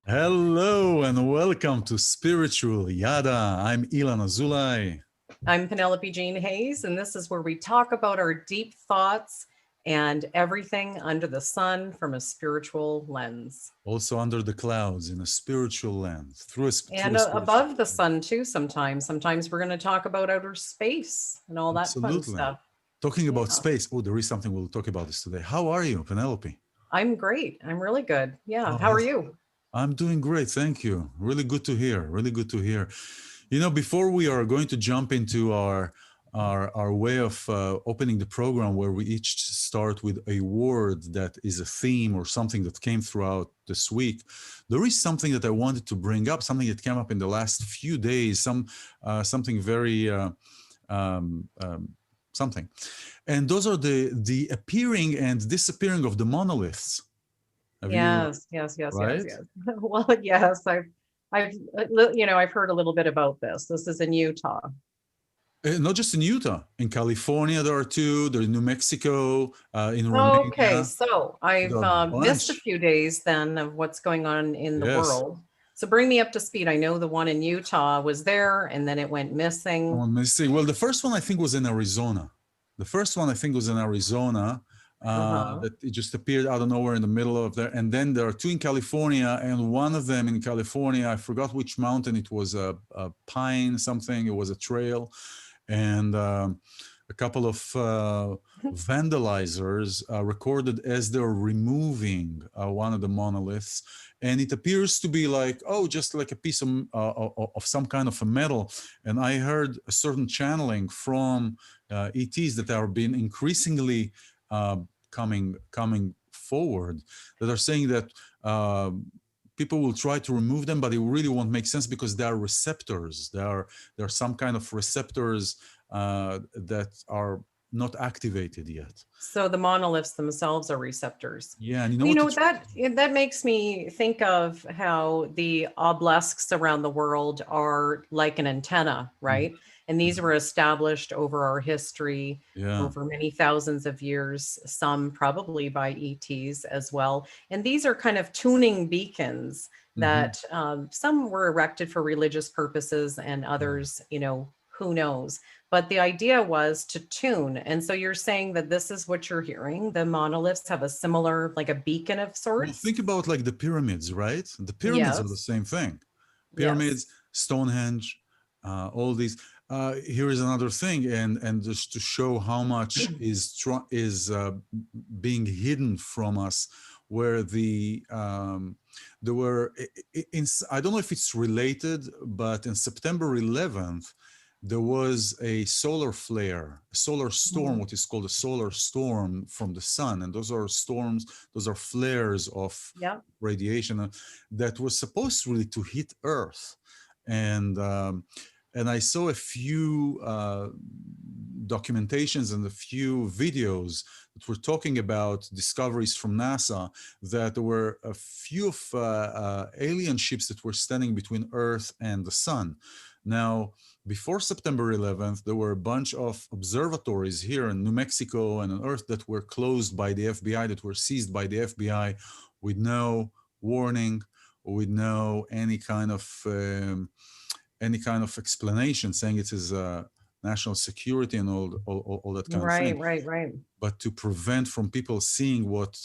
Hello and welcome to Spiritual Yada. I'm iLan Azulay. I'm Penelope Jean Hayes, and this is where we talk about our deep thoughts and everything under the sun from a spiritual lens. Also under the clouds in a spiritual land, through And a spiritual. above the sun, too, sometimes. Sometimes we're going to talk about outer space and all that fun Absolutely. stuff. Talking about Yeah, space. Oh, there is something we'll talk about this today. How are you, Penelope? I'm great. I'm really good. Yeah. Oh, How are you? I'm doing great. Thank you. Really good to hear. Really good to hear. Before we are going to jump into our way of opening the program, where we each start with a word that is a theme or something that came throughout this week, there is something that I wanted to bring up, something that came up in the last few days, something very um, um, something, and those are the appearing and disappearing of the monoliths. Have you Yes, yes, yes, yes, right? yes. Well, yes, I've heard a little bit about this. This is in Utah. Not just in Utah, in California there are two. There's New Mexico, in Okay, Romania. so There I've are a missed a bunch. few days then of what's going on in the Yes. world. So bring me up to speed. I know the one in Utah was there and then it went missing. Let me see. Well, the first one I think was in Arizona. The first one I think was in Arizona. Uh-huh. That it just appeared out of nowhere in the middle of there. And then there are two in California, and one of them in California, I forgot which mountain. It was a pine something. It was a trail, and a couple of vandalizers recorded as they're removing one of the monoliths, and it appears to be like, oh, just like a piece of some kind of a metal. And I heard a certain channeling from ETs that are being increasingly coming forward, that are saying that people will try to remove them, but it really won't make sense because they are receptors. There are some kind of receptors that are not activated yet. So the monoliths themselves are receptors. Yeah, and you know Well, what? It's that makes me think of how the obelisks around the world are like an antenna, Mhm, right? And these mhm. were established over our history, Yeah. over many thousands of years, some probably by ETs as well. And these are kind of tuning beacons Hmm. that some were erected for religious purposes and Yeah. others, who knows. But the idea was to tune. And so you're saying that this is what you're hearing. The monoliths have a similar, like a beacon of Well, sorts. think about like the pyramids, right? The pyramids are the Yes. same thing. Yes. Pyramids, Stonehenge, all these. Here is another thing, and just to show how much is being hidden from us, where there were I don't know if it's related, but in September 11th there was a solar flare, a solar storm, Mhm. what is called a solar storm from the sun, and those are storms, those are flares of Yeah. radiation that was supposed really to hit Earth, and I saw a few documentations and a few videos that were talking about discoveries from NASA, that there were a few of alien ships that were standing between Earth and the sun. Now, before September 11th, there were a bunch of observatories here in New Mexico and on Earth that were closed by the FBI, that were seized by the FBI with no warning or with no any kind of explanation, saying it is national security and all that kind of thing. Right, right, right. But to prevent from people seeing what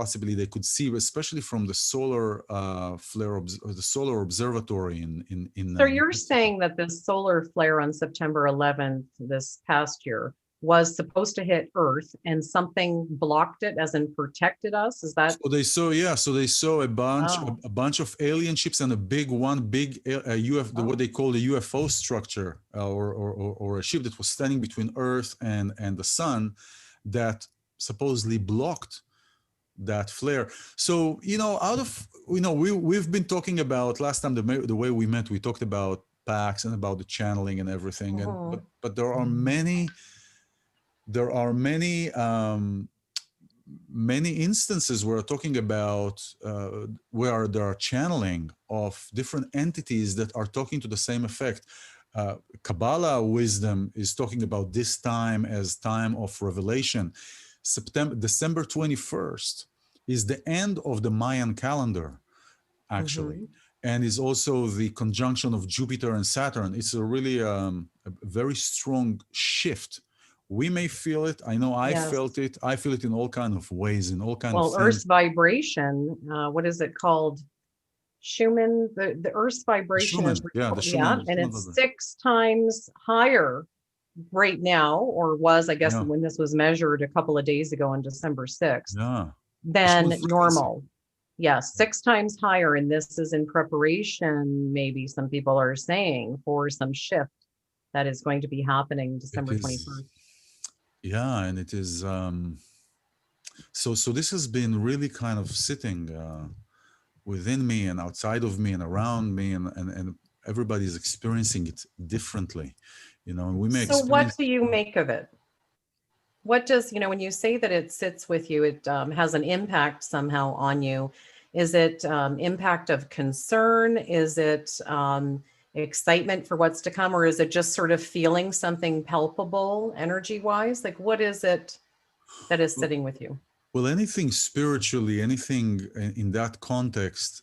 possibly they could see, especially from the solar the solar observatory in So New you're Mexico. saying that this solar flare on September 11th this past year was supposed to hit Earth and something blocked it, as in protected us? Is that? So they saw Oh, a bunch of alien ships and a big what oh. they call a UFO structure, or a ship that was standing between Earth and the sun, that supposedly blocked that flare. So out of we've been talking about last time, the way we met, we talked about packs and about the channeling and everything, and Mhm. but there are many instances we're talking about where there are channeling of different entities that are talking to the same effect. Kabbalah wisdom is talking about this time as time of revelation. December 21st is the end of the Mayan calendar. actually. Mm-hmm. And is also the conjunction of Jupiter and Saturn. It's a really a very strong shift. We may feel it. I know I Yes. felt it. I feel it in all kind of ways, in all kind of Well, Earth's things. vibration, what is it called? Schumann, the Earth's vibration is, Schumann, yeah, the yeah, Schumann, and Schumann it's vibration. 6 times higher right now, or was, I guess, Yeah, when this was measured a couple of days ago on December 6th, yeah. The Schumann than frequency. normal. Yeah, 6 times higher. And this is in preparation, maybe some people are saying, for some shift that is going to be happening It December is, 21st. yeah, and it is. So this has been really kind of sitting within me and outside of me and around me, and everybody's experiencing it differently, and we may So, what experience. do you make of it? What does, when you say that it sits with you, it has an impact somehow on you? Is it impact of concern? Is it excitement for what's to come? Or is it just sort of feeling something palpable energy wise? Like, what is it that is Well, sitting with you? well, anything spiritually, anything in that context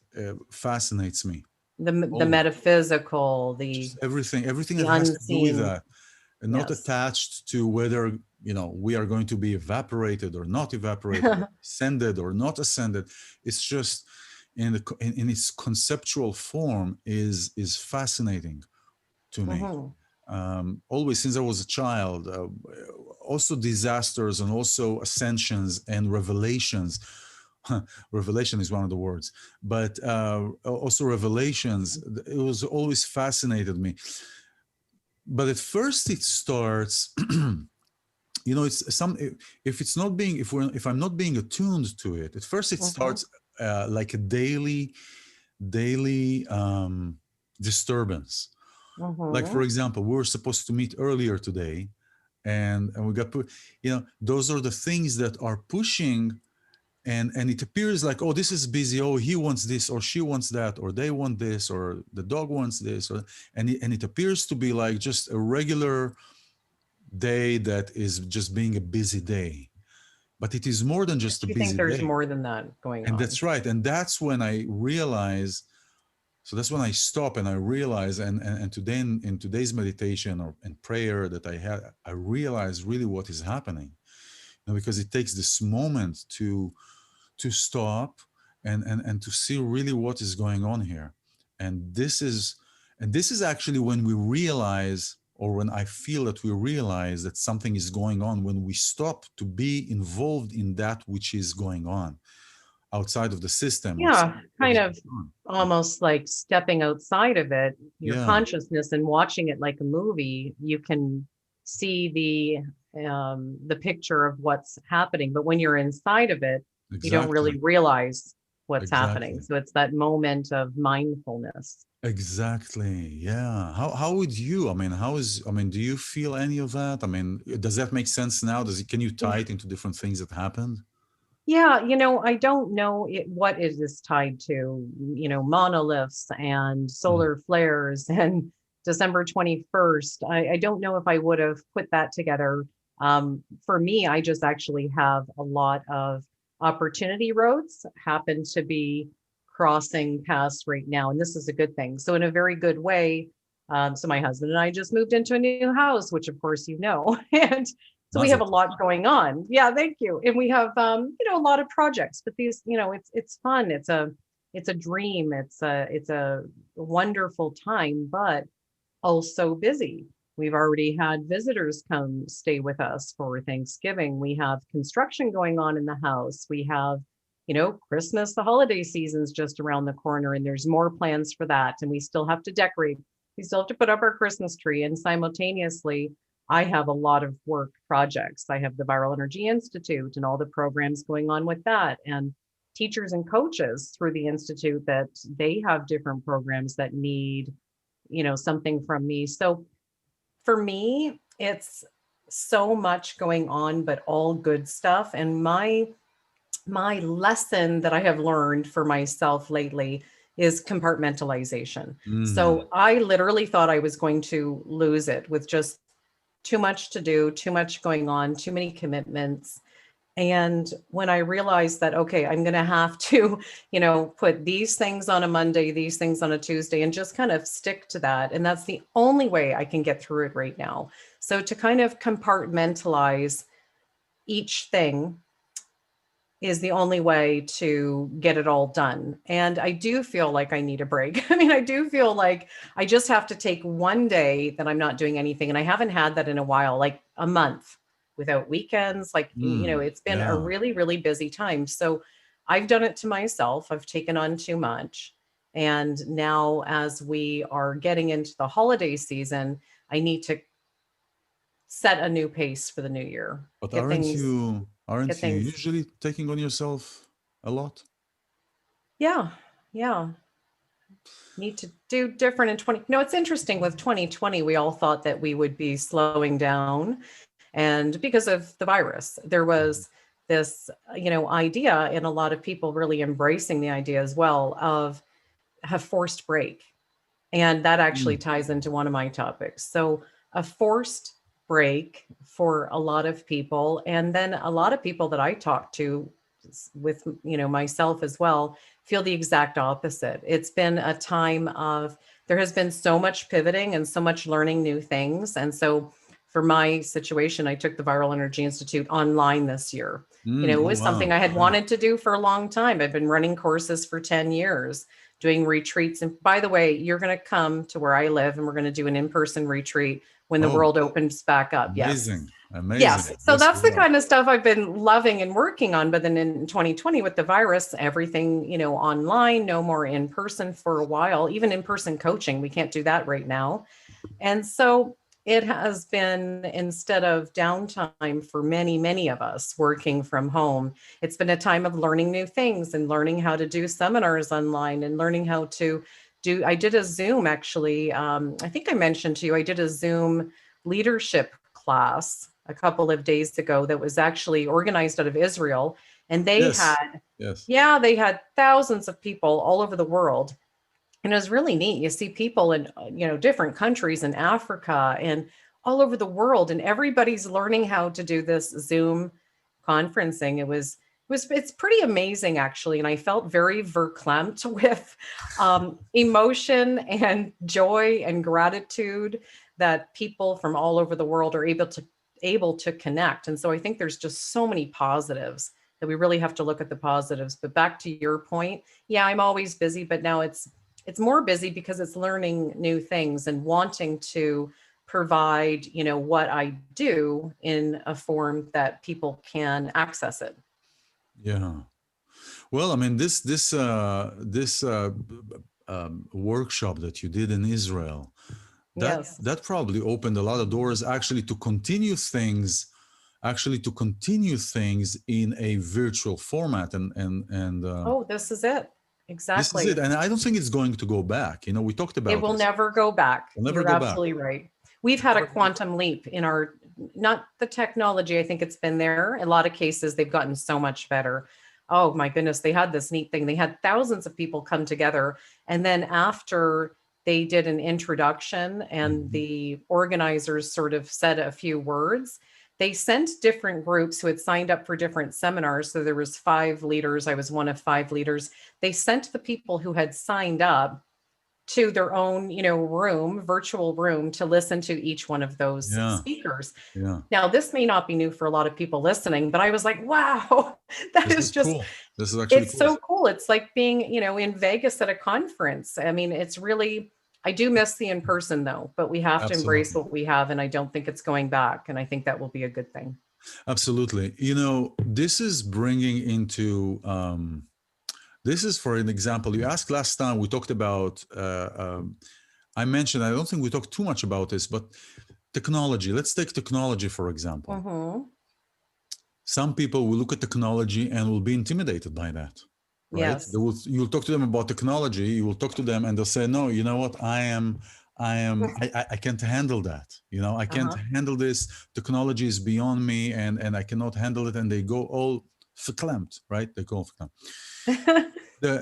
fascinates me The always. metaphysical, the Just everything the that has to do with unseen. that, and not Yes. attached to whether we are going to be evaporated or not evaporated, or ascended or not ascended. It's just in its conceptual form is fascinating to me. Hmm. Always since I was a child, also disasters and also ascensions and revelations. Revelation is one of the words, but also revelations. It was always fascinated me. But at first, it starts. It's some. If it's not being, if I'm not being attuned to it, at first it Hmm. starts like a daily disturbance. Like for Hmm. example, we were supposed to meet earlier today, and we got put. Those are the things that are pushing, and it appears like, oh, this is busy. Oh, he wants this, or she wants that, or they want this, or the dog wants this, and it appears to be like just a regular day that is just being a busy day. But it is more than just a Do you think busy there's day. more than that going And on? that's right. And that's when I realize. So that's when I stop and I realize, and today in today's meditation or in prayer that I had, I realize really what is happening. Because it takes this moment to stop and to see really what is going on here. And this is and this is actually when we realize, or when I feel that we realize that something is going on, when we stop to be involved in that which is going on outside of the system, outside Yeah, of what kind is of going on. almost like stepping outside of it, your Yeah, consciousness, and watching it like a movie. You can see the picture of what's happening, but when you're inside of it, you don't really exactly. realize what's happening. Exactly. So it's that moment of mindfulness. Exactly. Yeah. How would you, do you feel any of that? Does that make sense now? Can you tie it into different things that happened? Yeah, I don't know what it is tied to, monoliths and Mm. solar flares and December 21st. I don't know if I would have put that together. For me, I just actually have a lot of opportunity roads happen to be crossing paths right now. And this is a good thing. So, in a very good way, so my husband and I just moved into a new house, which of course and so we have Mazel a tov. lot going on. Yeah, thank you. And we have a lot of projects, but these, it's fun. It's a dream. It's a wonderful time, but also busy. We've already had visitors come stay with us for Thanksgiving. We have construction going on in the house. We have, Christmas, the holiday season's just around the corner, and there's more plans for that. And we still have to decorate. We still have to put up our Christmas tree. And simultaneously, I have a lot of work projects. I have the Viral Energy Institute and all the programs going on with that, and teachers and coaches through the Institute that they have different programs that need something from me. So for me, it's so much going on, but all good stuff. And my lesson that I have learned for myself lately is compartmentalization. Mm. So I literally thought I was going to lose it with just too much to do, too much going on, too many commitments. And when I realized that, okay, I'm going to have to, put these things on a Monday, these things on a Tuesday, and just kind of stick to that. And that's the only way I can get through it right now. So to kind of compartmentalize each thing is the only way to get it all done. And I do feel like I need a break. I mean, I do feel like I just have to take one day that I'm not doing anything. And I haven't had that in a while, like a month without weekends. Like, it's been a Yeah. really, really busy time. So I've done it to myself. I've taken on too much. And now, as we are getting into the holiday season, I need to set a new pace for the new year. But Get things, get aren't you things. usually taking on yourself a lot? Yeah. Yeah. Need to do different in 20. No, it's interesting with 2020, we all thought that we would be slowing down. And because of the virus, there was this, idea, and a lot of people really embracing the idea as well of a forced break. And that actually Mm. ties into one of my topics. So, a forced break for a lot of people. And then a lot of people that I talk to, with, myself as well, feel the exact opposite. It's been a time of, there has been so much pivoting and so much learning new things. And so, for my situation, I took the Viral Energy Institute online this year. It Oh was something wow. I had Yeah. wanted to do for a long time. I've been running courses for 10 years, doing retreats. And by the way, you're going to come to where I live and we're going to do an in-person retreat when the Oh, world opens back up. Yes. amazing. Yes. Amazing. So Yes, that's we the are. kind of stuff I've been loving and working on. But then in 2020 with the virus, everything, online, no more in person for a while, even in person coaching. We can't do that right now. And so it has been, instead of downtime for many, many of us working from home, it's been a time of learning new things and learning how to do seminars online and learning how to I did a Zoom actually. I think I mentioned to you, I did a Zoom leadership class a couple of days ago that was actually organized out of Israel. And they Yes. had, Yes. yeah, they had thousands of people all over the world, and it was really neat. You see people in, different countries in Africa and all over the world, and everybody's learning how to do this Zoom conferencing. It's pretty amazing actually, and I felt very verklempt with emotion and joy and gratitude that people from all over the world are able to connect. And so I think there's just so many positives that we really have to look at the positives. But back to your point, yeah, I'm always busy, but now it's more busy because it's learning new things and wanting to provide, what I do in a form that people can access it. Yeah. Well, I mean, this workshop that you did in Israel, Yes. that probably opened a lot of doors actually to continue things in a virtual format, and Oh, this is it. this is it. Exactly. And I don't think it's going to go back. We talked It about will this. never go back. We'll never You're go back. absolutely right. We've had a quantum leap in our, not the technology. I think it's been there. In a lot of cases, they've gotten so much better. Oh my goodness, they had this neat thing. They had thousands of people come together. And then after they did an introduction and Mhm. the organizers sort of said a few words, they sent different groups who had signed up for different seminars. So there was 5 leaders. I was one of 5 leaders. They sent the people who had signed up to their own, virtual room to listen to each one of those Yeah. speakers. Yeah. Now, this may not be new for a lot of people listening, but I was like, wow, that This is is just, cool. This is actually it's cool. so cool. It's like being, in Vegas at a conference. I mean, it's really, I do miss the in person though, but we have to embrace Absolutely. what we have. And I don't think it's going back. And I think that will be a good thing. Absolutely. This is bringing into this is for an example. You asked last time, we talked about I mentioned, I don't think we talked too much about this, but technology. Let's take technology, for example. Mm-hmm. Some people will look at technology and will be intimidated by that, right? Yes. You'll talk to them about technology, you will talk to them and they'll say, no, you know what? I can't handle that. I can't Uh-huh. handle this. Technology is beyond me and I cannot handle it. And they go all verklempt, right? They go verklempt. The,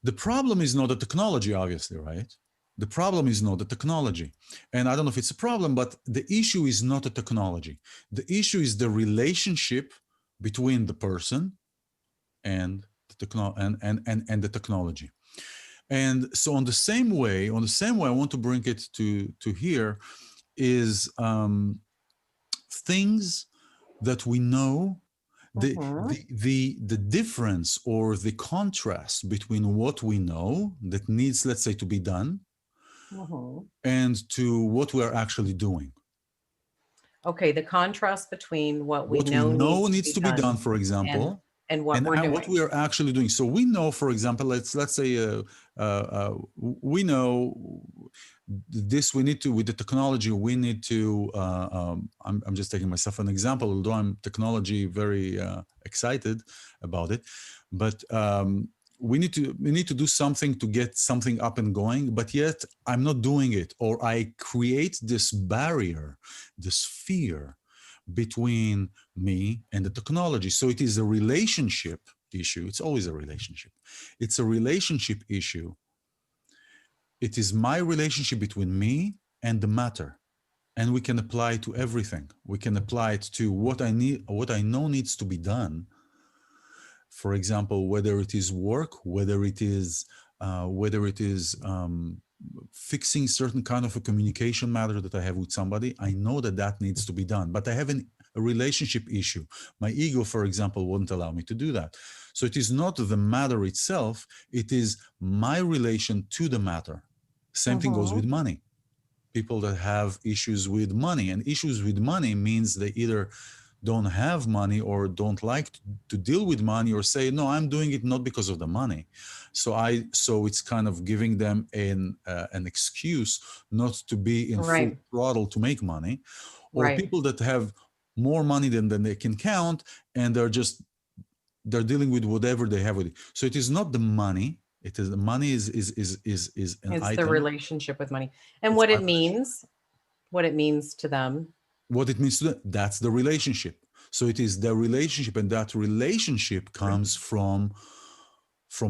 the problem is not the technology, obviously, right? The problem is not the technology. And I don't know if it's a problem, but the issue is not the technology. The issue is the relationship between the person and the technology. And so on the same way, I want to bring it to here is things that we know, Mm-hmm. the difference or the contrast between what we know that needs, let's say, to be done, Mm-hmm. and to what we are actually doing. Okay, the contrast between what we What we know know needs to needs be to be done, done for and example, what and we're what doing. we are actually doing. So we know, for example, let's say we know this. We need to, with the technology, we need to. I'm just taking myself an example, although I'm technology very excited about it, but. We need to do something to get something up and going, but yet I'm not doing it, or I create this barrier, this fear between me and the technology. So it is a relationship issue. It's always a relationship. It's a relationship issue. It is my relationship between me and the matter. And we can apply it to everything. We can apply it to what I need, what I know needs to be done. For example, whether it is work, whether it is fixing certain kind of a communication matter that I have with somebody, I know that that needs to be done, but I have a relationship issue. My ego, for example, won't allow me to do that. So it is not the matter itself, it is my relation to the matter. Same thing goes Mm-hmm. with money. People that have issues with money, and issues with money means they either don't have money or don't like to deal with money, or say, no, I'm doing it not because of the money. So it's kind of giving them an excuse not to be in full Right, throttle to make money. Or right. people that have more money than they can count, and they're dealing with whatever they have with it. So it is not the money. It is the money is an It's the item. relationship with money and It's what it means to them. what it means to them. That's the relationship. So it is the relationship, and that relationship comes from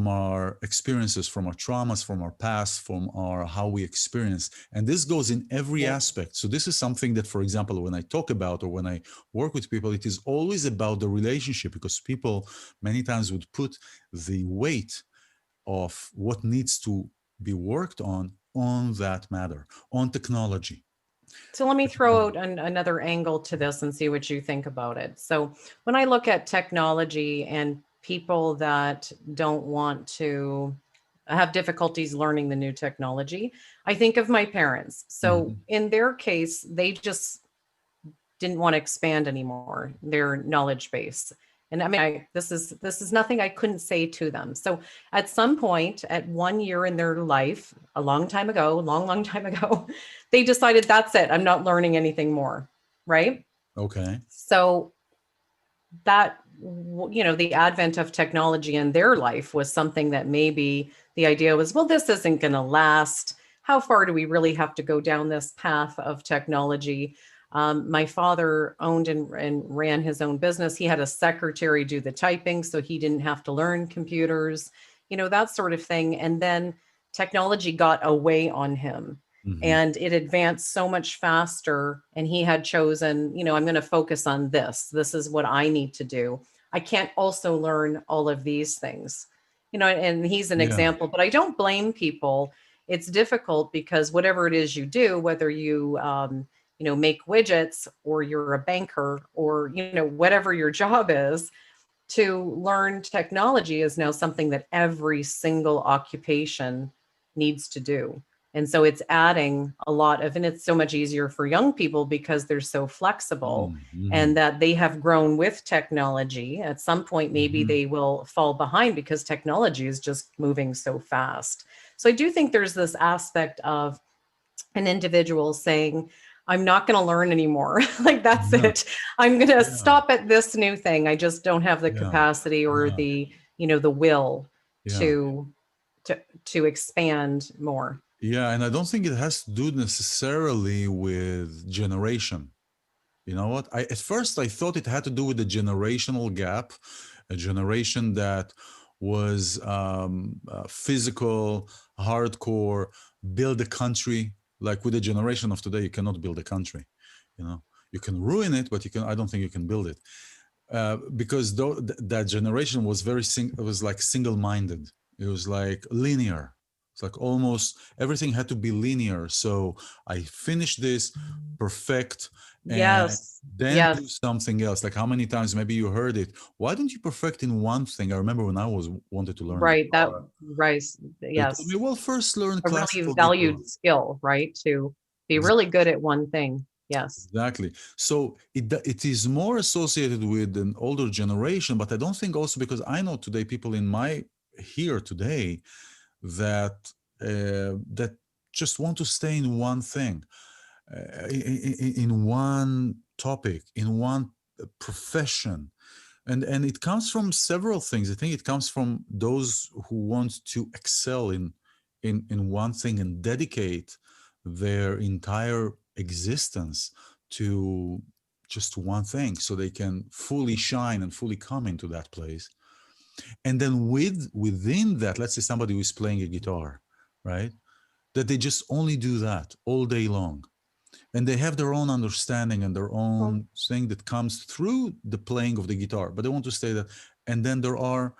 our experiences, from our traumas, from our past, from our how we experience. And this goes in every Yeah. aspect. So this is something that, for example, when I talk about or when I work with people, it is always about the relationship, because people many times would put the weight of what needs to be worked on that matter, on technology. So let me throw Technology. out another angle to this and see what you think about it. So when I look at technology and people that don't want to have difficulties learning the new technology, I think of my parents. So Mhm. in their case, they just didn't want to expand anymore their knowledge base. And I mean, this is nothing I couldn't say to them. So at some point, at 1 year in their life, a long time ago, long time ago, they decided that's it. I'm not learning anything more. Right. Okay. So that, the advent of technology in their life was something that maybe the idea was, well, this isn't going to last. How far do we really have to go down this path of technology? My father owned and ran his own business. He had a secretary do the typing, so he didn't have to learn computers, that sort of thing. And then technology got away on him, Hmm. and it advanced so much faster, and he had chosen, I'm going to focus on this is what I need to do. I can't also learn all of these things, and he's an Yeah. example. But I don't blame people. It's difficult because whatever it is you do, whether you make widgets, or you're a banker, or whatever your job is, to learn technology is now something that every single occupation needs to do. And so it's adding a lot of, and it's so much easier for young people because they're so flexible, and Mm-hmm. that they have grown with technology. At some point, maybe Hmm. they will fall behind because technology is just moving so fast. So I do think there's this aspect of an individual saying, I'm not going to learn anymore. Like, that's Yeah. it. I'm going to Yeah. stop at this new thing. I just don't have the Yeah. capacity or Yeah. the will Yeah. to to expand more. Yeah. And I don't think it has to do necessarily with generation. You know what? At first I thought it had to do with the generational gap, a generation that was physical, hardcore, build a country. Like with the generation of today, you cannot build a country. You know, you can ruin it, but you can. I don't think you can build it. because that generation was it was like single-minded. It was like linear. It's like almost everything had to be linear. So I finish this, perfect, and Yes. then do Yes. something else. Like how many times maybe you heard it? Why don't you perfect in one thing? I remember when I was wanted to learn Right. That guitar, right. they told me, Yes. well, first learn A really classical guitar. valued skill, right? To be really good at one thing. Yes. Exactly. So it is more associated with an older generation, but I don't think also because I know today people in my here today that that just want to stay in one thing, in one topic, in one profession, and it comes from several things. I think it comes from those who want to excel in one thing and dedicate their entire existence to just one thing so they can fully shine and fully come into that place. And then within that, let's say somebody who is playing a guitar, right, that they just only do that all day long, and they have their own understanding and their Well, own thing that comes through the playing of the guitar, but they want to stay that. And then there are,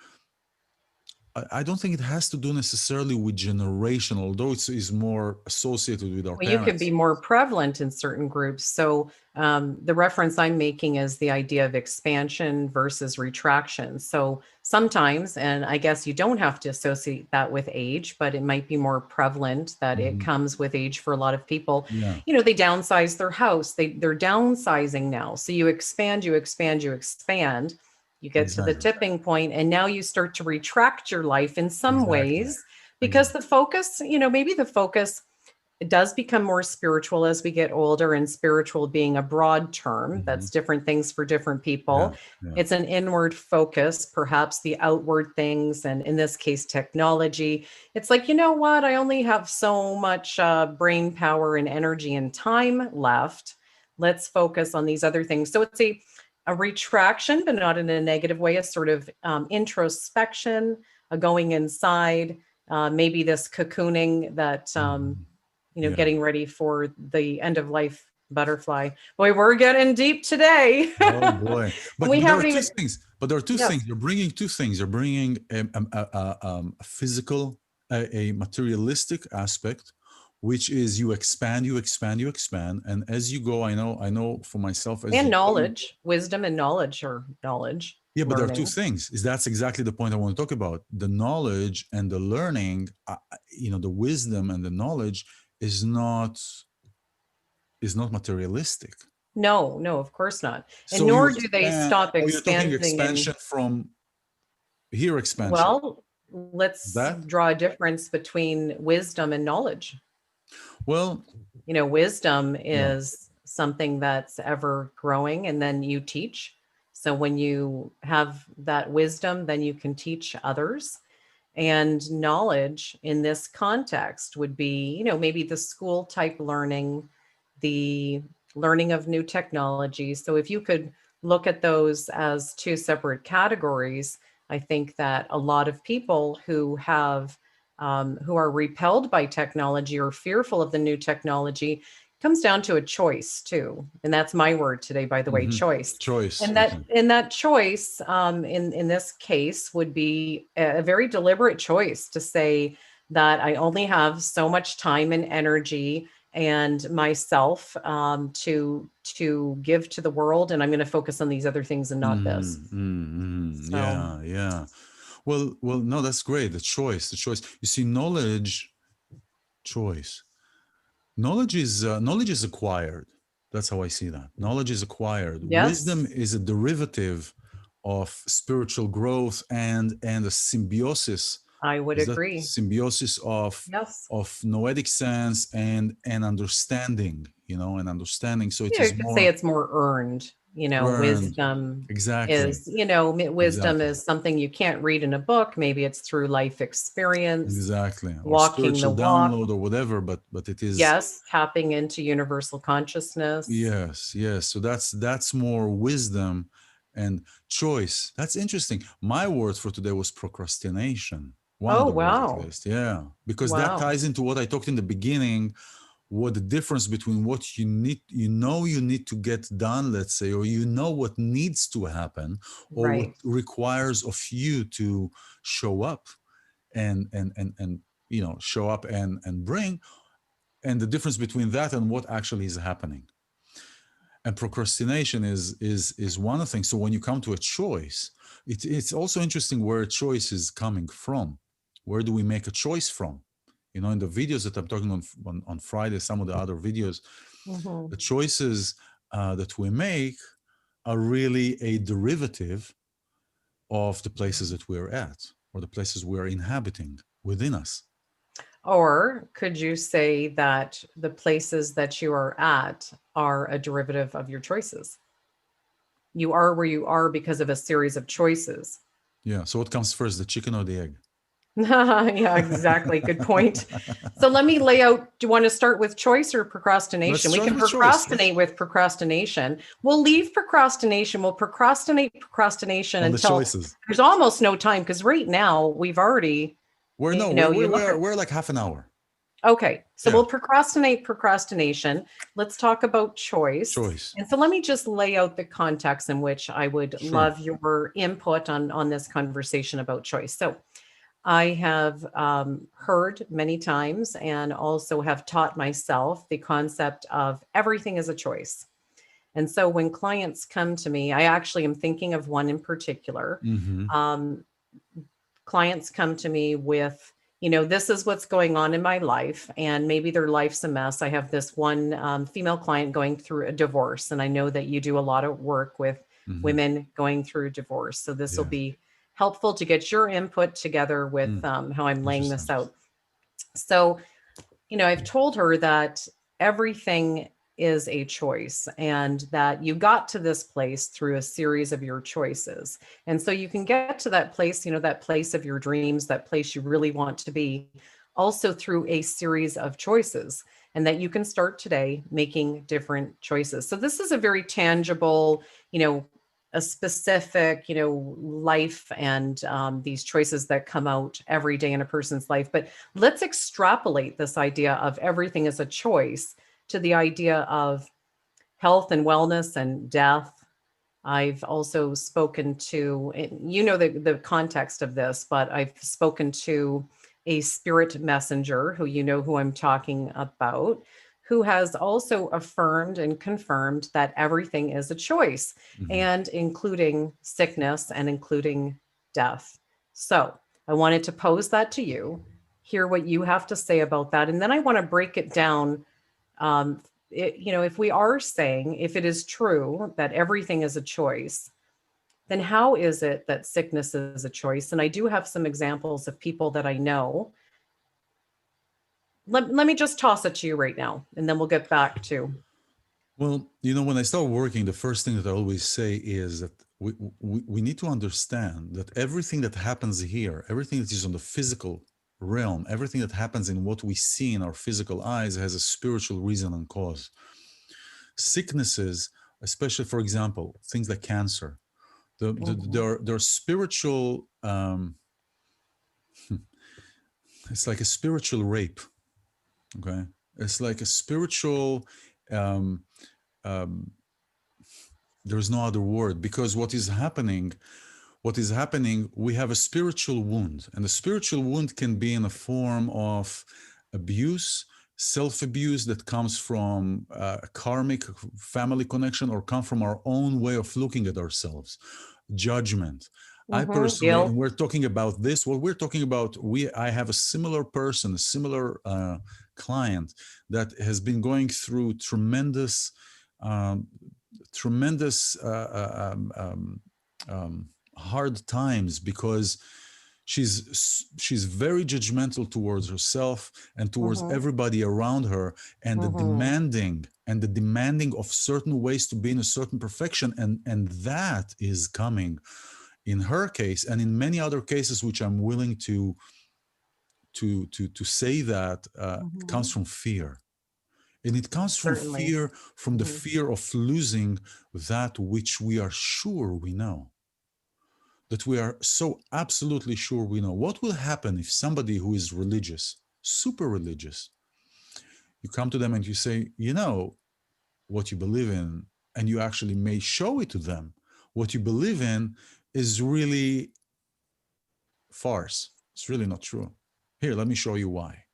I don't think it has to do necessarily with generation, although it is more associated with our well, you can parents. be more prevalent in certain groups. So the reference I'm making is the idea of expansion versus retraction. So sometimes, and I guess you don't have to associate that with age, but it might be more prevalent that it Mhm. comes with age for a lot of people. Yeah, You know, they downsize their house. They're downsizing now. So you expand, you expand, you expand. You get to the exactly, tipping point, and now you start to retract your life in some exactly, ways because exactly. the focus, maybe the focus it does become more spiritual as we get older, and spiritual being a broad term Hmm. that's different things for different Yeah, people. yeah. It's an inward focus, perhaps the outward things, and in this case, technology. It's like, you know what? I only have so much brain power and energy and time left. Let's focus on these other things. So it's a retraction, but not in a negative way, a sort of introspection, a going inside, maybe this cocooning that Mhm. Yeah. getting ready for the end of life butterfly. Boy, we're getting deep today. Oh boy. And But we but there are haven't two even, things. But there are two yes. things. You're bringing two things. You're bringing a physical, a materialistic aspect, which is you expand, you expand, you expand, and as you go, I know for myself, as And you go, knowledge, wisdom and knowledge, or knowledge, yeah. But there are two learning. things. Is that's exactly the point I want to talk about. The knowledge and the learning. The wisdom and the knowledge is not materialistic. No, no, of course not. And So you nor do they expand. stop Oh, you're talking expanding in, expansion from here, expansion. well, let's That, draw a difference between wisdom and knowledge. well, Wisdom yeah. is something that's ever growing, and then you teach. So when you have that wisdom, then you can teach others. And knowledge in this context would be, maybe the school type learning, the learning of new technologies. So if you could look at those as two separate categories, I think that a lot of people who are repelled by technology or fearful of the new technology comes down to a choice too. And that's my word today, by the way, Hmm. choice. Choice. And Okay. that choice, in this case, would be a very deliberate choice to say that I only have so much time and energy and myself to give to the world, and I'm going to focus on these other things and not this. So Yeah, yeah. Well, no, that's great. The choice, the choice. You see, choice. Knowledge is acquired. That's how I see that. Knowledge is acquired. yes, Wisdom is a derivative of spiritual growth and a symbiosis. I would Is that agree. symbiosis Yes. of noetic sense and understanding? And understanding. So it Yeah, you is could say more it's more earned. earned. Wisdom Exactly. is, wisdom Exactly. is something you can't read in a book. Maybe it's through life experience, Exactly. Or walking the spiritual walk. download or whatever, but it is. Yes, tapping into universal consciousness. Yes, yes. So that's more wisdom and choice. That's interesting. My word for today was procrastination. One of Oh, the words at wow. least. Yeah. Because that Wow. ties into what I talked in the beginning what the difference between what you need, you need to get done, let's say, or what needs to happen, or what Right. requires of you to show up and show up and bring, and the difference between that and what actually is happening. And procrastination is one of the things. So when you come to a choice, it's also interesting where a choice is coming from. Where do we make a choice from? In the videos that I'm talking on Friday, some of the other videos, Hmm. the choices that we make are really a derivative of the places that we're at, or the places we're inhabiting within us. Or could you say that the places that you are at are a derivative of your choices? You are where you are because of a series of choices. Yeah. So what comes first, the chicken or the egg? Yeah, exactly. Good point. So let me lay out. Do you want to start with choice or Let's procrastination? We start can with choice. procrastinate with procrastination. We'll leave procrastination. We'll procrastination On the until choices. there's almost no time, because right now we've already, We're you no, know, we're you we're look at, we're, we're like half an hour. okay, so Yeah. we'll procrastination. Let's talk about choice. Choice. And so let me just lay out the context in which I would Sure. love your input on this conversation about choice. So I have heard many times and also have taught myself the concept of everything is a choice. And so when clients come to me, I actually am thinking of one in particular. Mm-hmm. Um, Clients come to me with, this is what's going on in my life, and maybe their life's a mess. I have this one female client going through a divorce, and I know that you do a lot of work with Mm-hmm. women going through divorce. So this will Yeah. be helpful to get your input together with Mm. how I'm laying Interesting. this out. So, I've told her that everything is a choice, and that you got to this place through a series of your choices. And so you can get to that place, that place of your dreams, that place you really want to be, also through a series of choices. And that you can start today making different choices. So this is a very tangible, a specific, life, and these choices that come out every day in a person's life. But let's extrapolate this idea of everything as a choice to the idea of health and wellness and death. I've also spoken to, the context of this, but I've spoken to a spirit messenger who I'm talking about, who has also affirmed and confirmed that everything is a choice, Mm-hmm. and including sickness and including death. So I wanted to pose that to you, hear what you have to say about that. And then I want to break it down. If we are saying, if it is true that everything is a choice, then how is it that sickness is a choice? And I do have some examples of people that I know. Let me just toss it to you right now, and then we'll get back to. Well, when I start working, the first thing that I always say is that we need to understand that everything that happens here, everything that is on the physical realm, everything that happens in what we see in our physical eyes has a spiritual reason and cause. Sicknesses, especially, for example, things like cancer, Mhm, there are spiritual, it's like a spiritual rape. Okay. It's like a spiritual, um, um, there's no other word, because what is happening, we have a spiritual wound, and the spiritual wound can be in a form of abuse, self-abuse that comes from a karmic family connection, or come from our own way of looking at ourselves, judgment. I personally, and guilt. we're talking about this, what we're talking about, I have a similar person, a similar client that has been going through um, tremendous hard times, because she's very judgmental towards herself and towards Hmm. everybody around her, and the Hmm. demanding of certain ways to be in a certain perfection, and that is coming in her case, and in many other cases, which I'm willing to say that comes Hmm. from fear. And it comes from Certainly. fear, from the Hmm. fear of losing that which we are sure we know, that we are so absolutely sure we know. What will happen if somebody who is religious, super religious, You come to them and you say, you know, what you believe in, and you actually may show it to them. What you believe in is really farce. It's really not true. Here, let me show you why,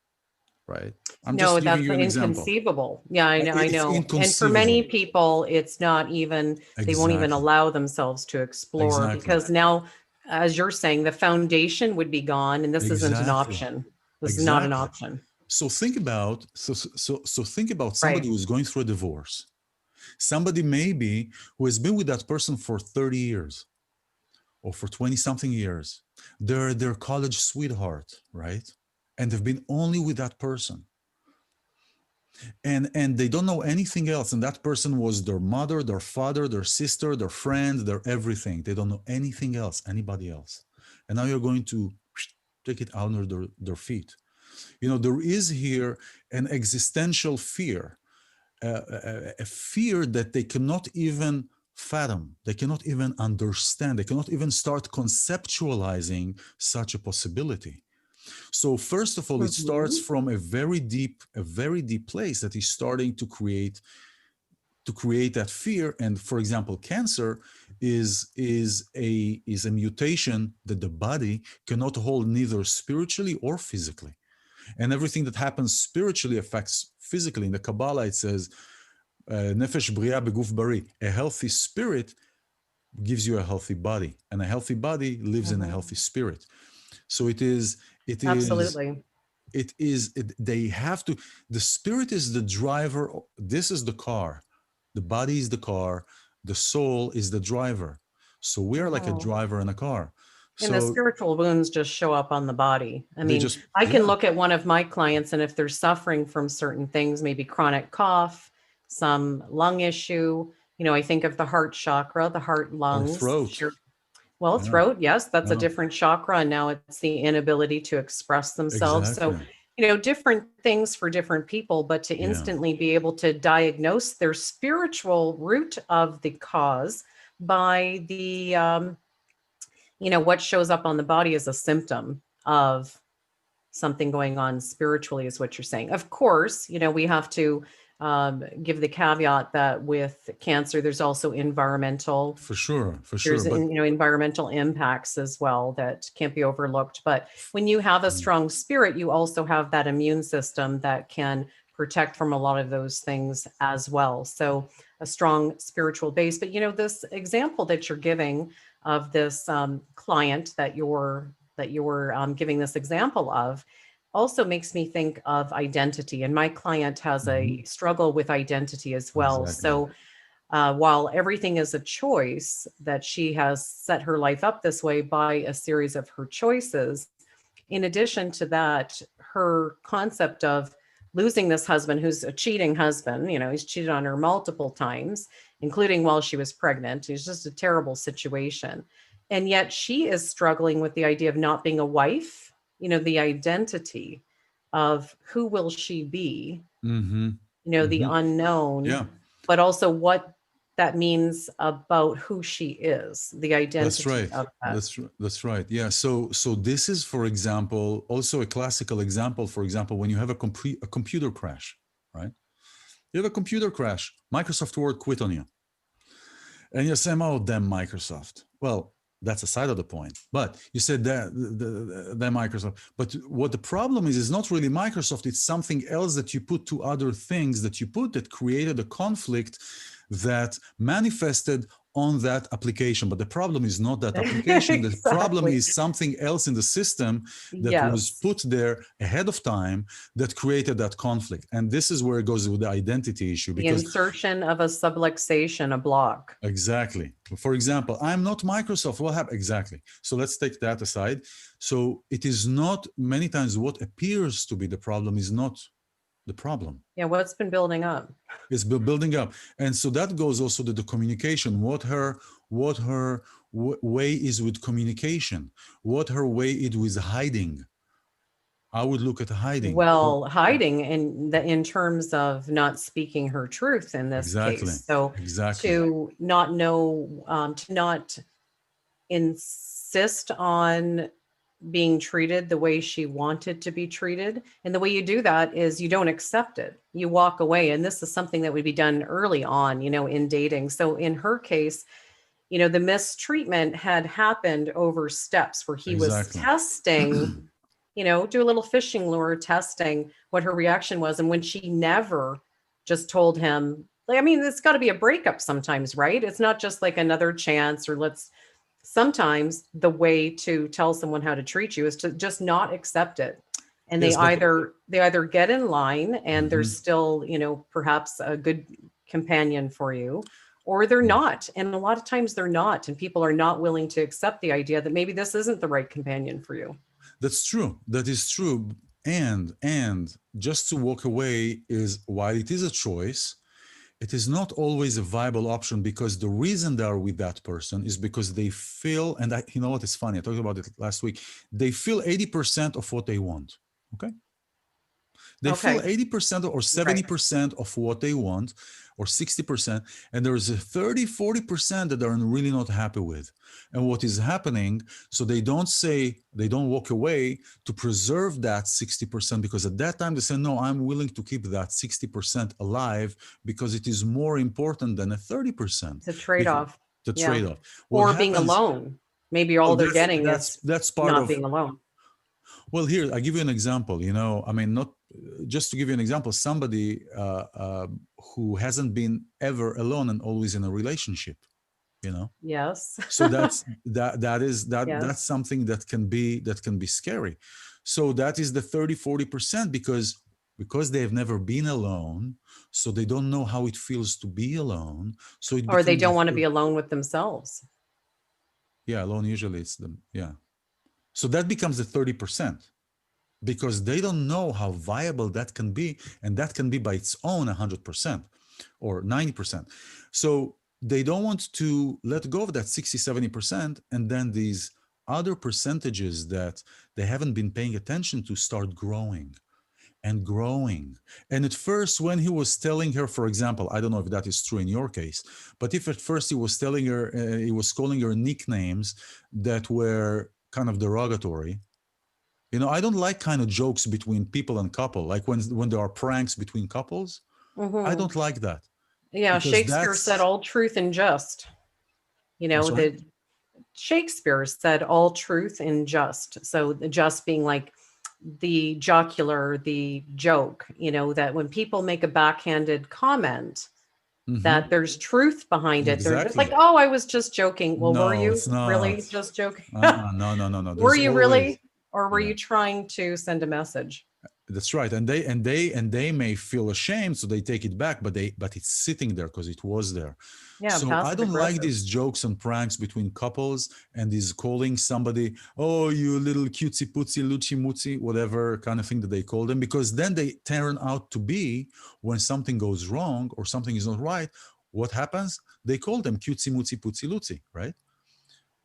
right? I'm No, just giving that's you an example. inconceivable. Yeah, I know, I It's know. And for many inconceivable. people, it's not even, they won't even Exactly. allow themselves to explore Exactly. because now, as you're saying, the foundation would be gone and this isn't an Exactly. option. This is not an Exactly. option. So think about somebody Right. who's going through a divorce. Somebody maybe who has been with that person for 30 years or for 20 something years. They're their college sweetheart, right? And they've been only with that person. And they don't know anything else. And that person was their mother, their father, their sister, their friend, their everything. They don't know anything else, anybody else. And now you're going to take it under their feet. You know, there is here an existential fear, a fear that they cannot even fathom, they cannot even understand, they cannot even start conceptualizing such a possibility. So first of all, it starts Mhm. from a very deep place that is starting to create that fear. And for example, cancer is a mutation that the body cannot hold neither spiritually or physically. And everything that happens spiritually affects physically. In the Kabbalah, it says, "Nefesh bria beguf bari." A healthy spirit gives you a healthy body, and a healthy body lives in a Mhm. healthy spirit. So it is. It is. Absolutely. It is. They have to. The spirit is the driver. This is the car. The body is the car. The soul is the driver. So we are like a Mhm. driver in a car. And the So spiritual wounds just show up on the body. I they mean, just, I can yeah, look at one of my clients, and if they're suffering from certain things, maybe chronic cough, some lung issue, I think of the heart chakra, the heart, or lungs. throat. Sure. Well, Yeah, throat, yes, that's a yeah, different chakra. And now it's the inability to express themselves. So, exactly. different things for different people, but to Yeah. instantly be able to diagnose their spiritual root of the cause by the what shows up on the body is a symptom of something going on spiritually, is what you're saying. Of course, we have to give the caveat that with cancer, there's also environmental, For sure, for sure. there's But environmental impacts as well that can't be overlooked. But when you have a strong spirit, you also have that immune system that can protect from a lot of those things as well. So a strong spiritual base. But this example that you're giving of this client that you're giving this example of also makes me think of identity. And my client has mhm, a struggle with identity as well. exactly. So while everything is a choice, that she has set her life up this way by a series of her choices. In addition to that, her concept of losing this husband, who's a cheating husband, he's cheated on her multiple times, including while she was pregnant. It's just a terrible situation. And yet she is struggling with the idea of not being a wife, the identity of who will she be, Mm-hmm. the Mm-hmm. unknown, Yeah, but also what that means about who she is, the that's identity right. of that. That's right. Yeah. So this is, for example, also a classical example. For example, when you have a computer crash, right? You have a computer crash. Microsoft Word quit on you, and you say, "Oh, damn Microsoft." Well, that's a side of the point. But you said that Microsoft. But what the problem is not really Microsoft. It's something else that you put to other things that you put that created a conflict that manifested on that application. But the problem is not that application. The problem Exactly. is something else in the system that was Yes. put there ahead of time that created that conflict. And this is where it goes with the identity issue, The because insertion of a subluxation, a block. exactly. For example, I'm not Microsoft. What happened? Exactly. So let's take that aside. So it is not many times what appears to be the problem is not the problem. Yeah, what's been building up? It's building up, and so that goes also to the communication. What her way is with communication. What her way is with hiding. I would look at hiding. Well, hiding in terms of not speaking her truth in this Exactly. case. So Exactly. to not know, to not insist on being treated the way she wanted to be treated. And the way you do that is you don't accept it. You walk away. And this is something that would be done early on, in dating. So in her case, the mistreatment had happened over steps where he was Exactly. testing, do a little fishing lure testing what her reaction was. And when she never just told him, like, I mean, it's got to be a breakup sometimes, right? It's not just like another chance or sometimes the way to tell someone how to treat you is to just not accept it. And Yes, but they either get in line and they're Mhm. still, perhaps a good companion for you, or they're Yeah, not. And a lot of times they're not. And people are not willing to accept the idea that maybe this isn't the right companion for you. that's true. That is true. And just to walk away is, while it is a choice, it is not always a viable option, because the reason they are with that person is because they feel, and you know what is funny? I talked about it last week. They feel 80% of what they want. Okay. They feel Okay. 80% or Right. 70% of what they want, or 60%, and there's a 30, 40% that they're really not happy with. And what is happening, so they don't walk away to preserve that 60%, because at that time they say, no, I'm willing to keep that 60% alive because it is more important than a 30%. It's a Because trade-off. the Yeah. trade-off. What Or being happens, alone. Maybe well, all they're getting is that's part not of, being alone. well, here I give you an example. I mean, not just to give you an example. Somebody who hasn't been ever alone and always in a relationship. You know, Yes. so that's Yes. something that can be scary. So that is the 30-40%, because they have never been alone, so they don't know how it feels to be alone. So it Or they becomes don't want to be alone with themselves. yeah, alone usually it's them. Yeah. So that becomes the 30%, because they don't know how viable that can be, and that can be by its own 100% or 90%. So they don't want to let go of that 60-70%, and then these other percentages that they haven't been paying attention to start growing and growing. And at first, when he was telling her, for example, I don't know if that is true in your case, but if at first he was telling her, he was calling her nicknames that were kind of derogatory. I don't like kind of jokes between people and couple, like when there are pranks between couples. I Hmm. don't like that, Yeah, because Shakespeare said that's, all truth and just. I'm sorry. The Shakespeare said all truth and just. So the just being like the jocular, the joke, that when people make a backhanded comment, Hmm. that there's truth behind it. They're just like, Exactly. oh, I was just joking. Well, were No, you it's not. really just joking? No, no, no, no. Were There's you always, really? Or were yeah. you trying to send a message? That's right, and they may feel ashamed, so they take it back, but it's sitting there because it was there. Yeah, So I passive don't like aggressive. these jokes and pranks between couples, and these calling somebody, oh, you little cutesy pootsy luchi mutsi, whatever kind of thing that they call them, because then they turn out to be, when something goes wrong or something is not right, what happens? They call them cutesy mutsi putsi luzi, right?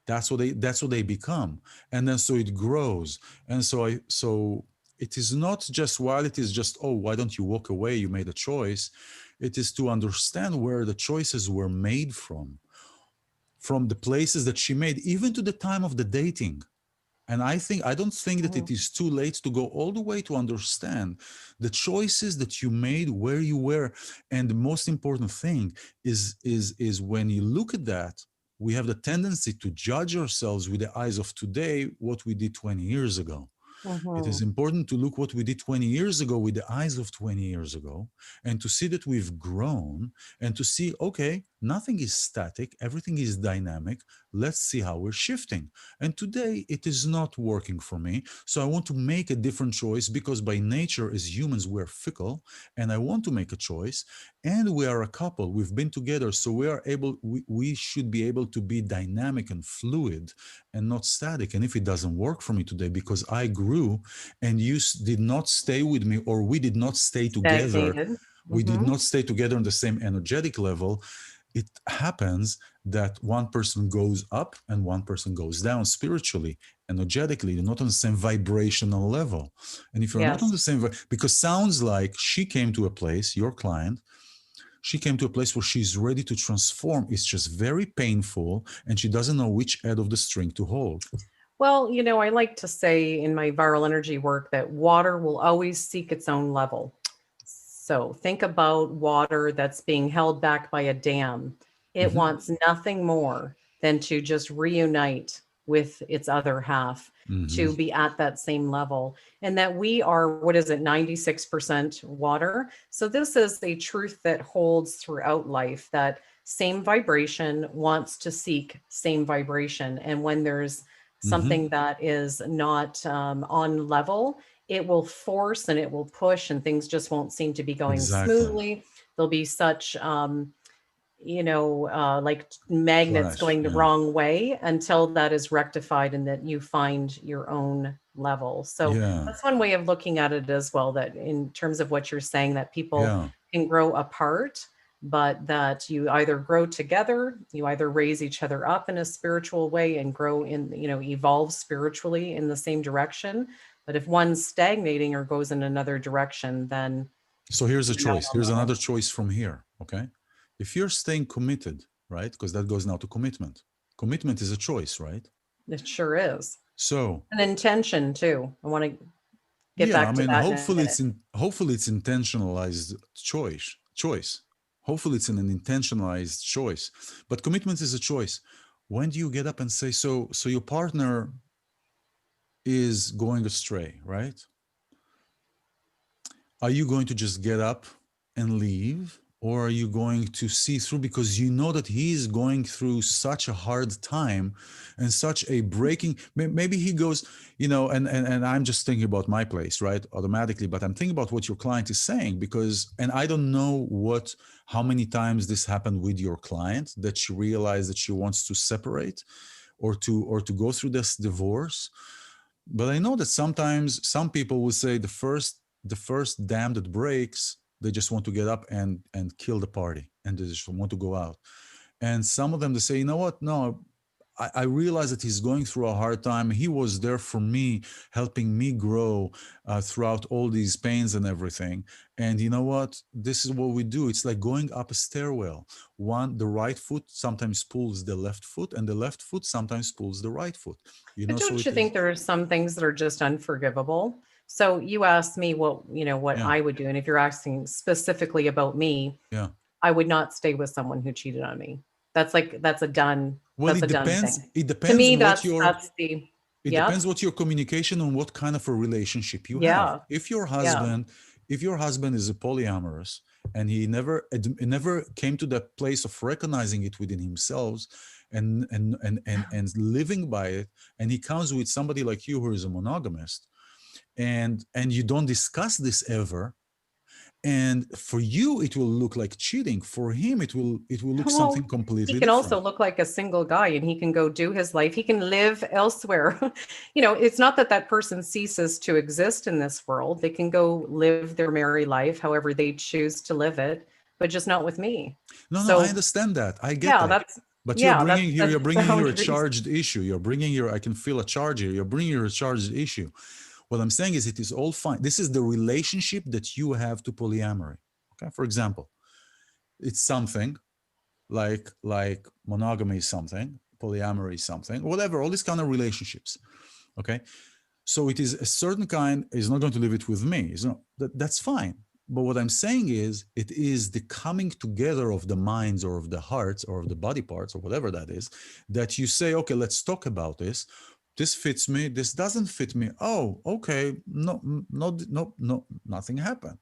That's what they become. And then so it grows. And so it is not just, while it is just, oh, why don't you walk away, you made a choice. It is to understand where the choices were made from the places that she made, even to the time of the dating. And I don't think that it Mhm. is too late to go all the way to understand the choices that you made, where you were. And the most important thing is when you look at that, we have the tendency to judge ourselves with the eyes of today, what we did 20 years ago. It is Mhm. important to look what we did 20 years ago with the eyes of 20 years ago, and to see that we've grown, and to see, okay, nothing is static, everything is dynamic. Let's see how we're shifting. And today it is not working for me. So I want to make a different choice, because by nature as humans, we're fickle, and I want to make a choice. And we are a couple. We've been together. So we should be able to be dynamic and fluid and not static. And if it doesn't work for me today because I grew and you did not stay with me, or we did not stay together, Stagnated. we did Hmm. not stay together on the same energetic level, it happens that one person goes up and one person goes down spiritually, energetically. You're not on the same vibrational level. And if you're not on Yes. the same, because sounds like she came to a place, your client, she came to a place where she's ready to transform. It's just very painful, and she doesn't know which end of the string to hold. Well, I like to say in my viral energy work that water will always seek its own level. So think about water that's being held back by a dam. It Hmm. wants nothing more than to just reunite with its other half, Hmm. to be at that same level. And that we are, what is it, 96% water. So this is a truth that holds throughout life, that same vibration wants to seek same vibration. And when there's Hmm. something that is not on level, it will force and it will push, and things just won't seem to be going Exactly. smoothly. There'll be such like magnets Clash. going the Yeah. wrong way until that is rectified and that you find your own level. So Yeah. that's one way of looking at it as well, that in terms of what you're saying, that people Yeah. can grow apart, but that you either grow together, you either raise each other up in a spiritual way and grow in, evolve spiritually in the same direction. But if one's stagnating or goes in another direction, then So here's a you're not choice. on Here's level. another choice from here. Okay. If you're staying committed, right? Because that goes now to commitment. Commitment is a choice, right? It sure is. So An intention too. I want to get yeah, I back to mean, that in a minute. hopefully it's intentionalized choice. Hopefully it's an intentionalized choice. But commitment is a choice. When do you get up and say, so your partner is going astray, right? Are you going to just get up and leave, or are you going to see through, because you know that he's going through such a hard time and such a breaking, maybe he goes, and I'm just thinking about my place, right, automatically, but I'm thinking about what your client is saying, because, and I don't know how many times this happened with your client, that she realized that she wants to separate or to go through this divorce. But I know that sometimes some people will say the first dam that breaks, they just want to get up and kill the party, and they just want to go out. And some of them, they say, you know what? No, I realize that he's going through a hard time. He was there for me, helping me grow throughout all these pains and everything. And you know what? This is what we do. It's like going up a stairwell. The right foot sometimes pulls the left foot, and the left foot sometimes pulls the right foot. But So don't it you think is. there are some things that are just unforgivable? So you asked me what Yeah, I would do. And if you're asking specifically about me, yeah. I would not stay with someone who cheated on me. Well, that's it a done depends. thing. It To depends me, what that's your that's the it yep. depends what your communication and what kind of a relationship you have. Yeah. If your Yeah. husband, if your husband is a polyamorous and he never came to that place of recognizing it within himself and living by it, and he comes with somebody like you who is a monogamist, and you don't discuss this ever, and for you it will look like cheating, for him it will look something Well, he completely can also different. look like a single guy and he can go do his life. He can live elsewhere. It's not that that person ceases to exist in this world. They can go live their merry life however they choose to live it, but just not with me. No, no, I So, understand that. I get yeah, that. that's But you're yeah, bringing here, you're that's bringing here a boundaries. charged issue. I can feel a charge here. You're bringing here a charged issue. What I'm saying is it is all fine. This is the relationship that you have to polyamory. Okay. For example, it's something like monogamy is something, polyamory is something, whatever, all these kind of relationships. Okay. So it is a certain kind, is not going to leave it with me. It's not, that's fine. But what I'm saying is, it is the coming together of the minds or of the hearts or of the body parts or whatever that is, that you say, okay, let's talk about this. This fits me. This doesn't fit me. Oh, okay. No, no, no, no, nothing happened.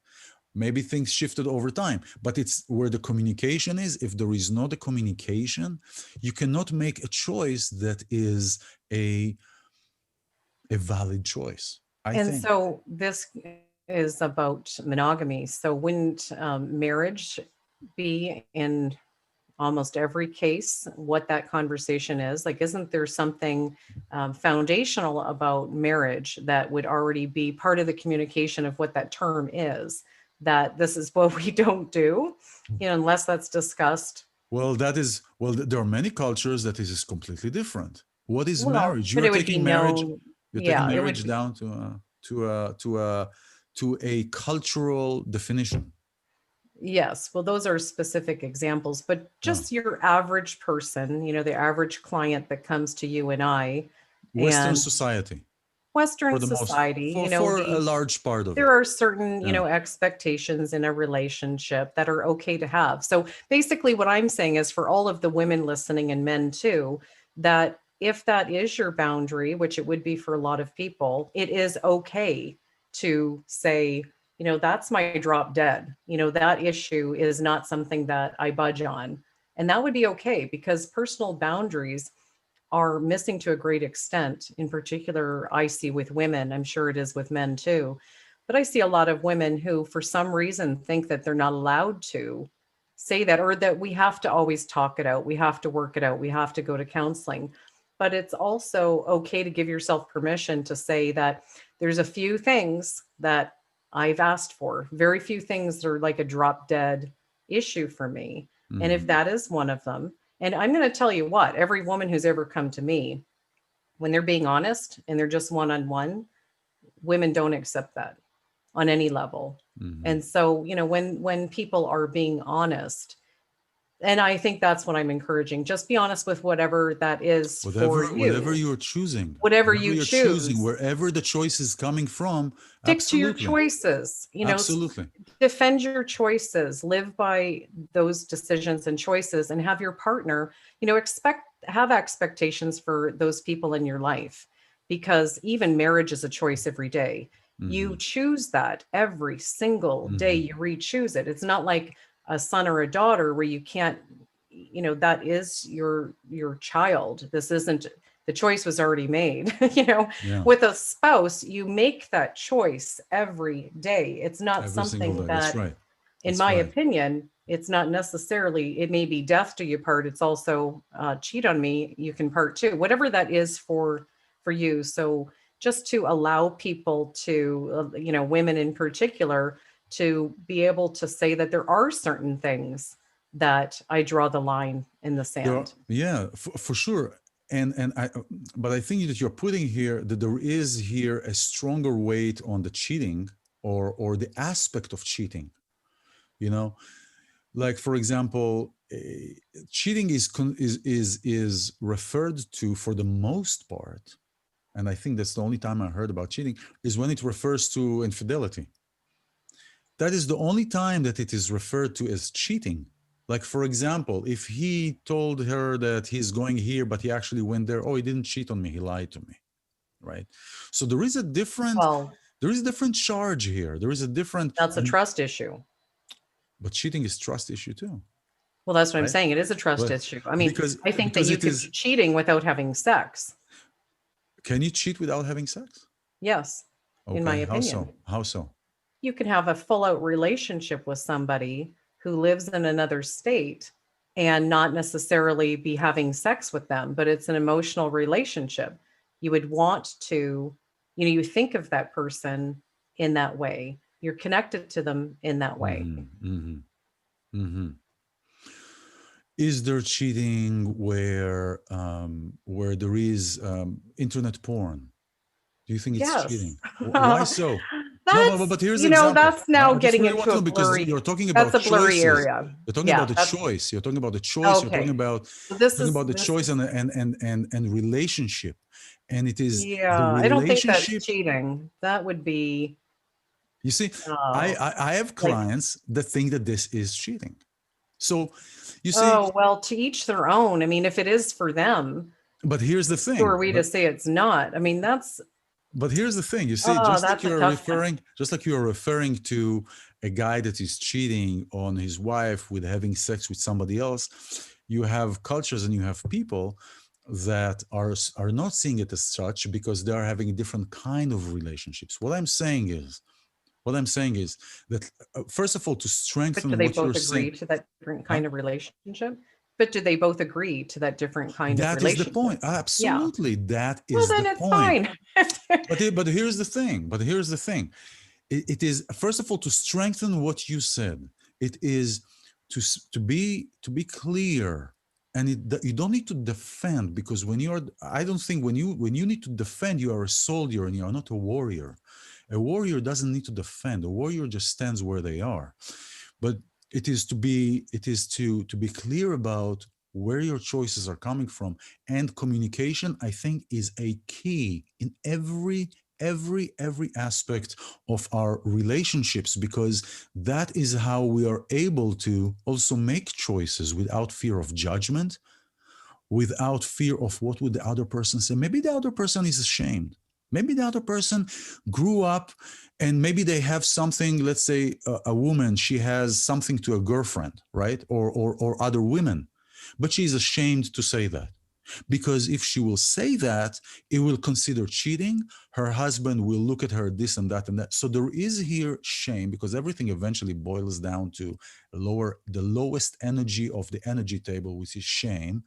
Maybe things shifted over time, but it's where the communication is. If there is not a communication, you cannot make a choice that is a valid choice, I And think. so this is about monogamy. So wouldn't marriage be in almost every case what that conversation is? Like, isn't there something foundational about marriage that would already be part of the communication of what that term is, that this is what we don't do, unless that's discussed? Well, there are many cultures that this is completely different. What is Well, marriage? but it would be known. You're taking Yeah, it would marriage be. down to a cultural definition. Yes, well, those are specific examples, but Yeah. just your average person, the average client that comes to you and I, Western And society Western for the most, society, for a large part of there it. are certain, Yeah. expectations in a relationship that are okay to have. So basically, what I'm saying is for all of the women listening and men too, that if that is your boundary, which it would be for a lot of people, it is okay to say, that's my drop dead. That issue is not something that I budge on. And that would be okay because personal boundaries are missing to a great extent. In particular, I see with women, I'm sure it is with men too. But I see a lot of women who, for some reason, think that they're not allowed to say that, or that we have to always talk it out. We have to work it out. We have to go to counseling. But it's also okay to give yourself permission to say that there's a few things that I've asked for, very few things that are like a drop dead issue for me. And if Hmm. that is one of them, and I'm going to tell you what, every woman who's ever come to me, when they're being honest and they're just one on one, women don't accept that on any level. Hmm. And so, when people are being honest, and I think that's what I'm encouraging, just be honest with whatever that is for Whatever you, you're choosing, whatever whatever you you're choosing, choose. wherever the choice is coming from, Stick to your absolutely, choices, absolutely. defend your choices, live by those decisions and choices, and have your partner, have expectations for those people in your life, because even marriage is a choice every day. You Hmm. choose that every single day, Hmm. you re-choose it. It's not like a son or a daughter where you can't, that is your child. This isn't, the choice was already made. Yeah, With a spouse, you make that choice every day. It's not every single something day. That's that, right. in That's my right. opinion, it's not necessarily, it may be death do you part. It's also cheat on me, you can part too, whatever that is for you. So just to allow people to, women in particular, to be able to say that there are certain things that I draw the line in the There are, sand. yeah, for sure. And I, but I think that you're putting here that there is here a stronger weight on the cheating, or the aspect of cheating. You know, like for example, cheating is referred to for the most part, and I think that's the only time I heard about cheating is when it refers to infidelity. That is the only time that it is referred to as cheating. Like, for example, if he told her that he's going here, but he actually went there, oh, he didn't cheat on me, he lied to me, right? So Well, there is a different charge here. There is a different, that's a trust issue. but cheating is trust issue too, Well, that's what I'm right? saying. It is a trust But issue. I mean, I think that because you it could be is, cheating without having sex. can you cheat without having sex? Yes, in my Okay, how opinion. so? How so? You can have a full out relationship with somebody who lives in another state and not necessarily be having sex with them, but it's an emotional relationship. You would want to, you think of that person in that way. You're connected to them in that way. Hmm. Hmm. Hmm. Is there cheating where there is internet porn? Do you think it's Yes. cheating? Why so? No, That's, but here's the example. that's now I just getting really want into to a know because blurry, you're talking that's about a blurry choices. area. You're talking about Yeah, the that's choice. You're talking about the choice. You're talking okay. about So this talking is about the this choice and relationship, and it is the yeah, I don't think that's relationship. cheating. That would be You see, uh I have like, clients that think that this is cheating. So, you see, oh, well, to each their own. I mean, if it is for them, but here's the who are thing. we to say it's not? I mean, that's, But here's the thing, you see, oh, that's a tough one. just like you're referring to a guy that is cheating on his wife with having sex with somebody else, you have cultures and you have people that are not seeing it as such because they are having different kind of relationships. What I'm saying is that first of all, to But do strengthen they what you're both saying, agree to that different huh? kind of relationship? But do they both agree to that different kind of That is the relationship? point. Yeah. Absolutely, that Well, is the then it's point. fine. But here's the thing. It is first of all to strengthen what you said. It is to be clear, and you don't need to defend because when you're, I don't think when you need to defend, you are a soldier and you are not a warrior. A warrior doesn't need to defend. A warrior just stands where they are. But it is to be clear about where your choices are coming from. And communication, I think, is a key in every aspect of our relationships, because that is how we are able to also make choices without fear of judgment, without fear of what would the other person say. Maybe the other person is ashamed. Maybe the other person grew up and maybe they have something, let's say a woman, she has something to a girlfriend, right? Or other women, but she's ashamed to say that. Because if she will say that, it will consider cheating. Her husband will look at her this and that and that. So there is here shame, because everything eventually boils down to the lowest energy of the energy table, which is shame.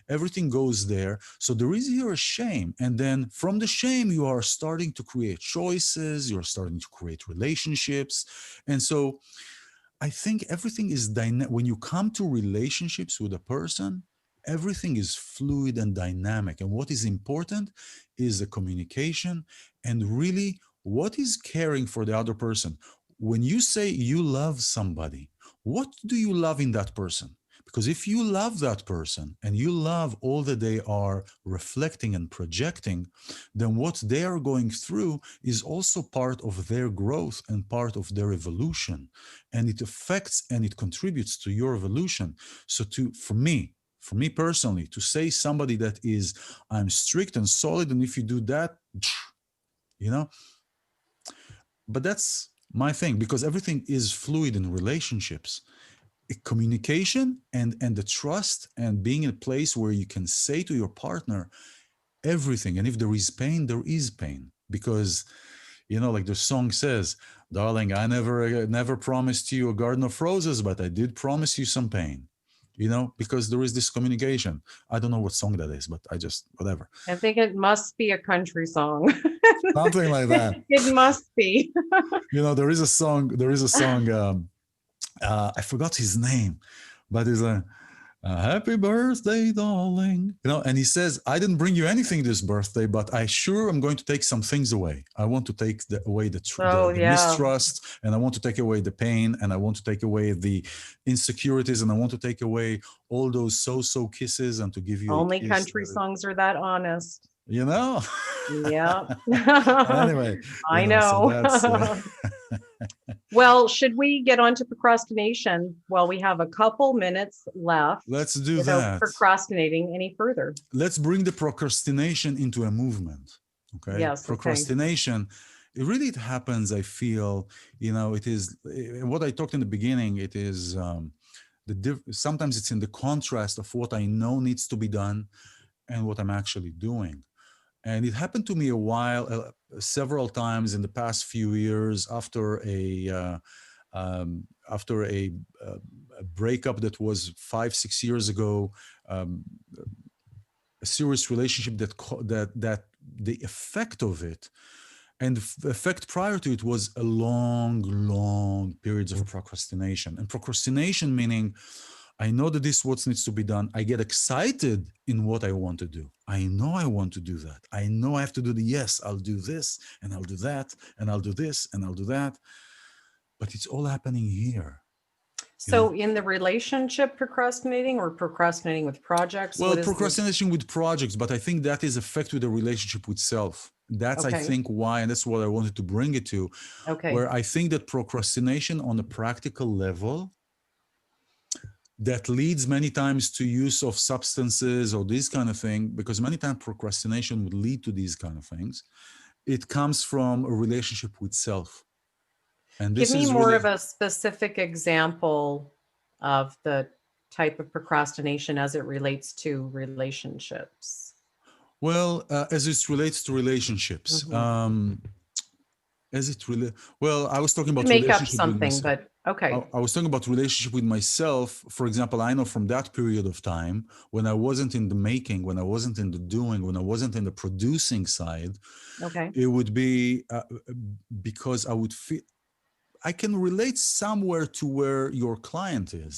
Everything goes there. So there is here a shame. And then from the shame, you are starting to create choices, you're starting to create relationships. And so I think everything is dynamic. When you come to relationships with a person, everything is fluid and dynamic. And what is important is the communication and really what is caring for the other person. When you say you love somebody, what do you love in that person? Because if you love that person and you love all that they are reflecting and projecting, then what they are going through is also part of their growth and part of their evolution. And it affects and it contributes to your evolution. So for me personally, to say somebody that is, I'm strict and solid, and if you do that, you know, but that's my thing, because everything is fluid in relationships. Communication and the trust and being in a place where you can say to your partner everything. And if there is pain, there is pain. Because, like the song says, darling, I never promised you a garden of roses, but I did promise you some pain. Because there is this communication. I don't know what song that is, but whatever. I think it must be a country song. Something like that. It must be. There is a song, I forgot his name, but it's a happy birthday, darling. And he says, I didn't bring you anything this birthday, but I sure am going to take some things away. I want to take away Oh, the yeah. mistrust, and I want to take away the pain, and I want to take away the insecurities, and I want to take away all those so kisses and to give you a Only kiss. country songs are that honest. You know? Yeah. Anyway, I so know. that's. Well, should we get on to procrastination? Well, we have a couple minutes left Let's do without that. procrastinating any further. Let's bring the procrastination into a movement. Okay. Yes. Okay. Procrastination, it happens, I feel, it is what I talked in the beginning. It is sometimes it's in the contrast of what I know needs to be done and what I'm actually doing. And it happened to me several times in the past few years after a breakup that was 5-6 years ago, a serious relationship that the effect of it and the effect prior to it was a long periods of procrastination. And procrastination meaning, I know that this what needs to be done. I get excited in what I want to do. I know I want to do that. I know I have to do yes, I'll do this and I'll do that and I'll do this and I'll do that. But it's all happening here. So in the relationship procrastinating or procrastinating with projects? Well, procrastination with projects, but I think that is effect with the relationship with self. That's, okay. I think, why, and that's what I wanted to bring it to. Okay. Where I think that procrastination on a practical level that leads many times to use of substances or this kind of thing, because many times procrastination would lead to these kind of things. It comes from a relationship with self. And this Give me is more really, of a specific example of the type of procrastination as it relates to relationships. well, as it relates to relationships. As it really, well, I was talking about make up relationship with something, myself. but okay. I was talking about relationship with myself. For example, I know from that period of time when I wasn't in the making, when I wasn't in the doing, when I wasn't in the producing side, Okay. it would be because I would feel, I can relate somewhere to where your client is,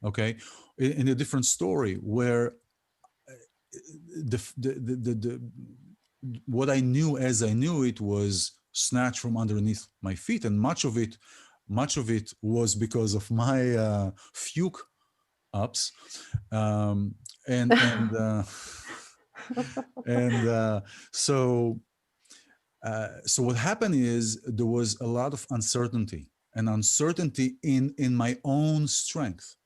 okay, in a different story where the what I knew as I knew it was snatched from underneath my feet, and much of it was because of my fluke ups, um, and and so so what happened is there was a lot of uncertainty, and uncertainty in my own strength,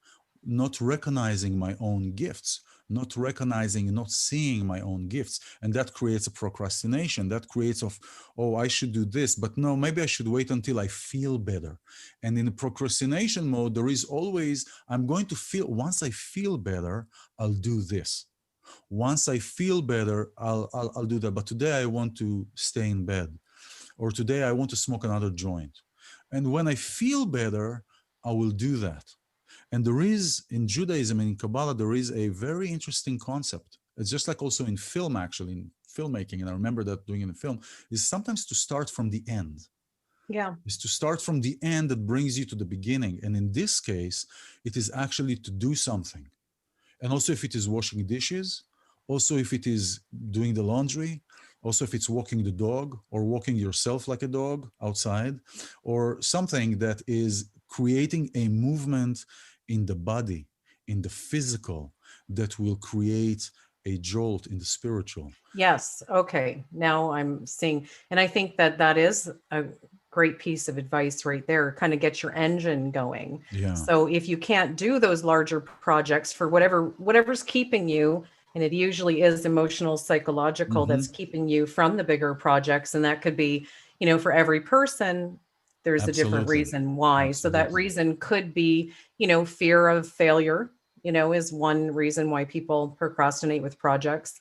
not recognizing my own gifts, not recognizing, not seeing my own gifts. And that creates a procrastination. That creates of, oh, I should do this, but no, maybe I should wait until I feel better. And in the procrastination mode, there is always, I'm going to feel, once I feel better, I'll do this. Once I feel better, I'll do that. But today I want to stay in bed, or today I want to smoke another joint. And when I feel better, I will do that. And there is, in Judaism and in Kabbalah, there is a very interesting concept. It's just like also in film, actually, in filmmaking, and I remember that doing in the film, is sometimes to start from the end. Yeah. Is to start from the end that brings you to the beginning. And in this case, it is actually to do something. And also if it is washing dishes, also if it is doing the laundry, also if it's walking the dog or walking yourself like a dog outside, or something that is creating a movement in the body, in the physical, that will create a jolt in the spiritual. Yes. Okay. Now I'm seeing, and I think that that is a great piece of advice right there. Kind of get your engine going. Yeah. So if you can't do those larger projects for whatever's keeping you, and it usually is emotional, psychological, Mm-hmm. that's keeping you from the bigger projects, and that could be, for every person, there's a different Absolutely. reason why. So that Absolutely. reason could be, fear of failure, is one reason why people procrastinate with projects.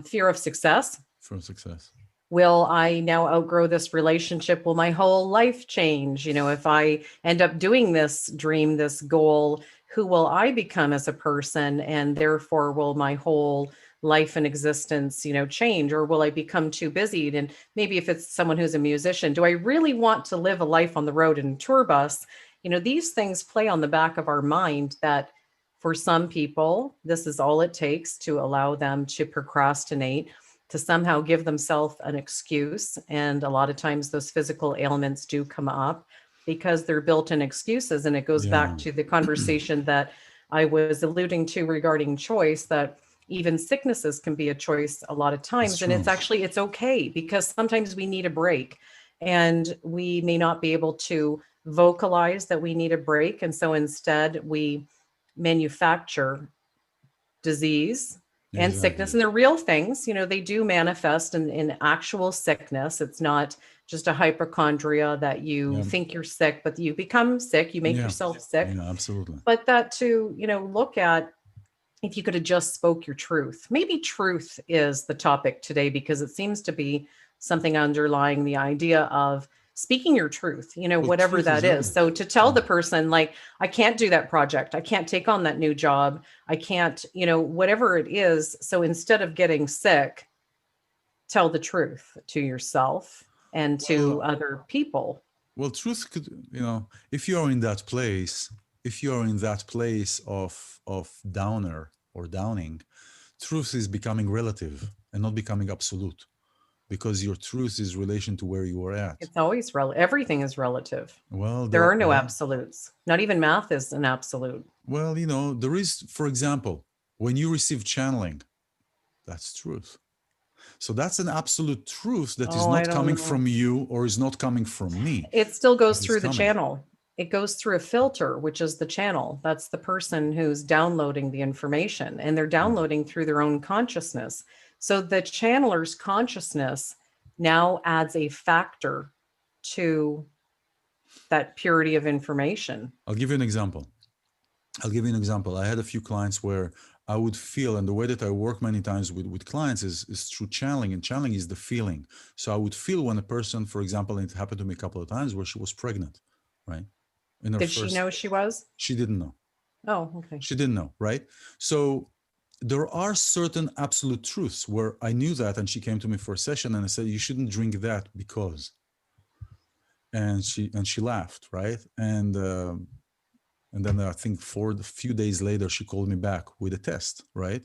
Fear of success. For success. Will I now outgrow this relationship? Will my whole life change? If I end up doing this dream, this goal, who will I become as a person? And therefore, will my whole life and existence, change? Or will I become too busy? And maybe if it's someone who's a musician, do I really want to live a life on the road in a tour bus? These things play on the back of our mind that for some people, this is all it takes to allow them to procrastinate, to somehow give themselves an excuse. And a lot of times those physical ailments do come up because they're built in excuses. And it goes back Yeah. to the conversation that I was alluding to regarding choice, that even sicknesses can be a choice a lot of It's times. And true. it's okay, because sometimes we need a break and we may not be able to vocalize that we need a break. And so instead we manufacture disease and sickness, Exactly. and they're real things. They do manifest in actual sickness. It's not just a hypochondria that you Yeah. think you're sick, but you become sick, you make Yeah. yourself sick. Yeah. Absolutely. But that to, look at, if you could have just spoke your truth. Maybe truth is the topic today, because it seems to be something underlying the idea of speaking your truth, Well, whatever truth that is is. everything. So to tell Yeah. the person, like, I can't do that project, I can't take on that new job, I can't, whatever it is. So instead of getting sick, tell the truth to yourself and to Well, other people. well, truth could, if you are in that place, if you are in that place of downer or downing, truth is becoming relative and not becoming absolute, because your truth is relation to where you are at. It's always everything is relative. Well, There there, are no absolutes. Not even math is an absolute. well, there is, for example, when you receive channeling, that's truth. So that's an absolute truth that is Oh, I not don't coming know. from you or is not coming from me. It still goes It is through the coming. channel. It goes through a filter, which is the channel. That's the person who's downloading the information, and they're Yeah. downloading through their own consciousness. So the channeler's consciousness now adds a factor to that purity of information. I'll give you an example. I had a few clients where I would feel, and the way that I work many times with clients is through channeling, and channeling is the feeling. So I would feel when a person, for example, and it happened to me a couple of times where she was pregnant, right? In her Did she first, know she was? she didn't know. Oh, okay. She didn't know, right? So there are certain absolute truths where I knew that, and she came to me for a session, and I said, "You shouldn't drink that because," and she laughed, right? And then I think for a few days later, she called me back with a test, right?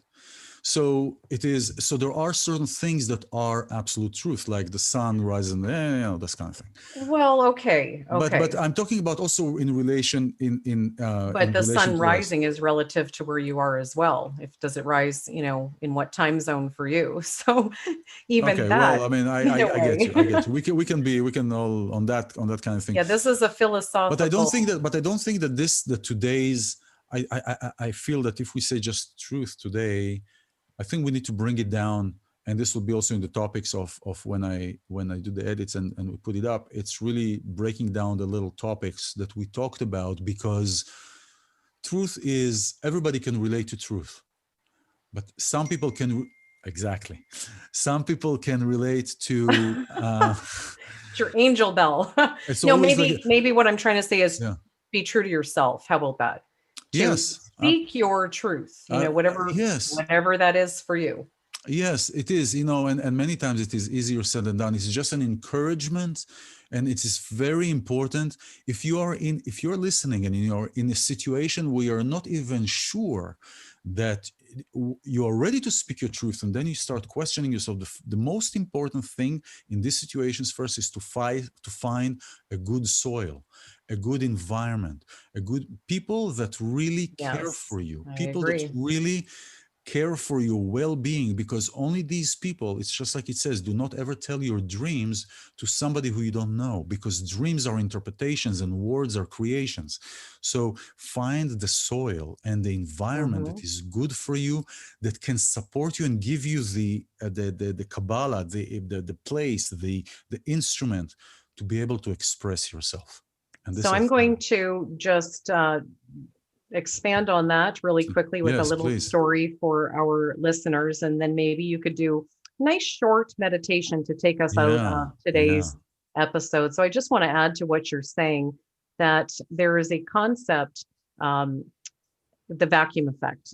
So it is. So there are certain things that are absolute truth, like the sun rising, this kind of thing. Well, okay, But okay. I'm talking about also in relation But in the relation sun to us. rising is relative to where you are as well. If does it rise, in what time zone for you? So even Okay, well, that, I mean, in a I get way. you. I get you. We can all on that kind of thing. Yeah, this is a But I don't think philosophical. that. But I don't think that that today's. I feel that if we say just truth today, I think we need to bring it down, and this will be also in the topics of when I do the edits and we put it up. It's really breaking down the little topics that we talked about, because truth is, everybody can relate to truth, but some people can exactly. Some people can relate to. It's your angel bell. It's No, always like, maybe what I'm trying to say is yeah, be true to yourself. How about that? To yes, speak your truth, yes. whatever that is for you. Yes, it is, and many times it is easier said than done. It's just an encouragement, and it is very important. If you're listening and you're in a situation where you're not even sure that you are ready to speak your truth, and then you start questioning yourself. The most important thing in these situations first is to find a good soil, a good environment, a good people that really care Yes, for you, I people that agree. really care for your well-being, because only these people, it's just like it says, do not ever tell your dreams to somebody who you don't know, because dreams are interpretations and words are creations. So find the soil and the environment Hmm. that is good for you, that can support you and give you the Kabbalah, the place, the instrument to be able to express yourself. And So this I I'm think. going to just expand on that really quickly with a Yes, little please. story for our listeners, and then maybe you could do a nice short meditation to take us out Yeah, of yeah. today's episode. So I just want to add to what you're saying that there is a concept, um, the vacuum effect.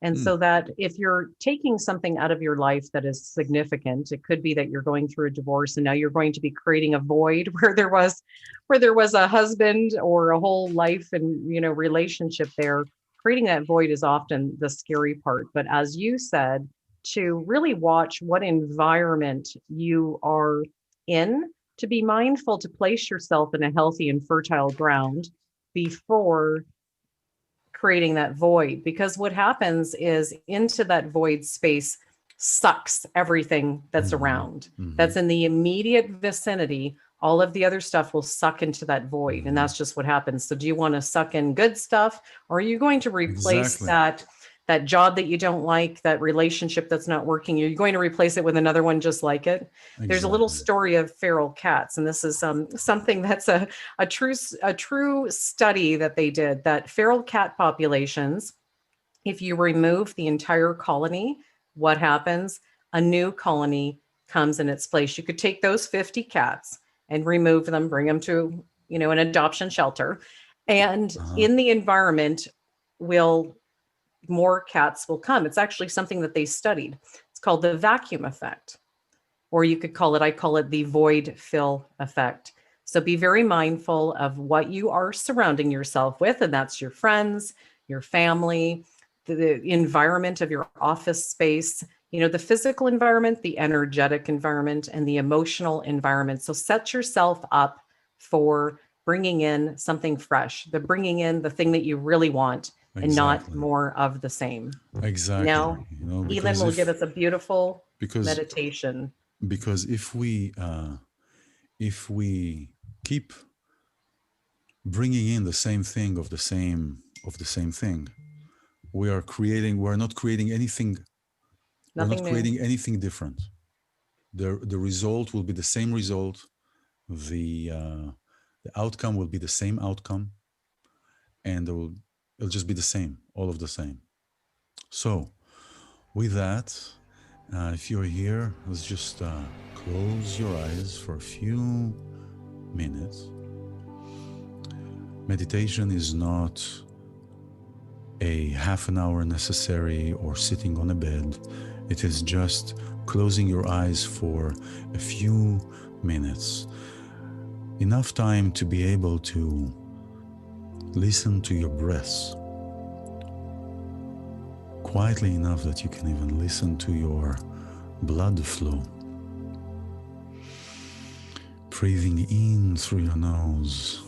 And Mm, so that if you're taking something out of your life that is significant, it could be that you're going through a divorce and now you're going to be creating a void where there was a husband or a whole life and relationship there. Creating that void is often the scary part. But as you said, to really watch what environment you are in, to be mindful to place yourself in a healthy and fertile ground before creating that void, because what happens is into that void space sucks everything that's mhm, around, mhm. that's in the immediate vicinity. All of the other stuff will suck into that void, and Hmm. that's just what happens. So do you want to suck in good stuff, or are you going to replace Exactly. that job that you don't like, that relationship that's not working? You're going to replace it with another one just like it. There's a little Exactly. story of feral cats, and this is something that's a true study that they did, that feral cat populations, if you remove the entire colony, what happens? A new colony comes in its place. You could take those 50 cats and remove them, bring them to, an adoption shelter. And Uh-huh. in the environment will more cats will come. It's actually something that they studied. It's called the vacuum effect, or you could call it, I call it the void fill effect. So be very mindful of what you are surrounding yourself with, and that's your friends, your family, the environment of your office space, the physical environment, the energetic environment, and the emotional environment. So set yourself up for bringing in something fresh, the bringing in the thing that you really want, and not Exactly. more of the same. Exactly. Now, Elin Because will give us a beautiful because meditation. if we keep bringing in the same thing of the same thing, we're not creating anything. We're not Nothing new. creating anything different. The result will be the same result. The outcome will be the same outcome, and it'll just be the same, all of the same. So with that, if you're here, let's just close your eyes for a few minutes. Meditation is not a half an hour necessary or sitting on a bed. It is just closing your eyes for a few minutes. Enough time to be able to listen to your breaths quietly enough that you can even listen to your blood flow. Breathing in through your nose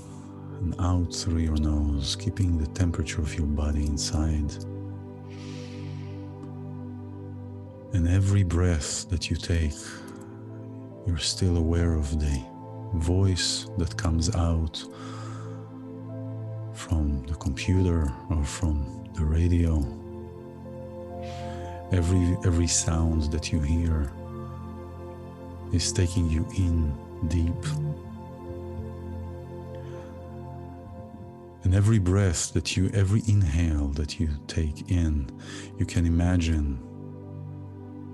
and out through your nose, keeping the temperature of your body inside. And every breath that you take, you're still aware of the voice that comes out from the computer or from the radio. Every sound that you hear is taking you in deep. And every breath that every inhale that you take in, you can imagine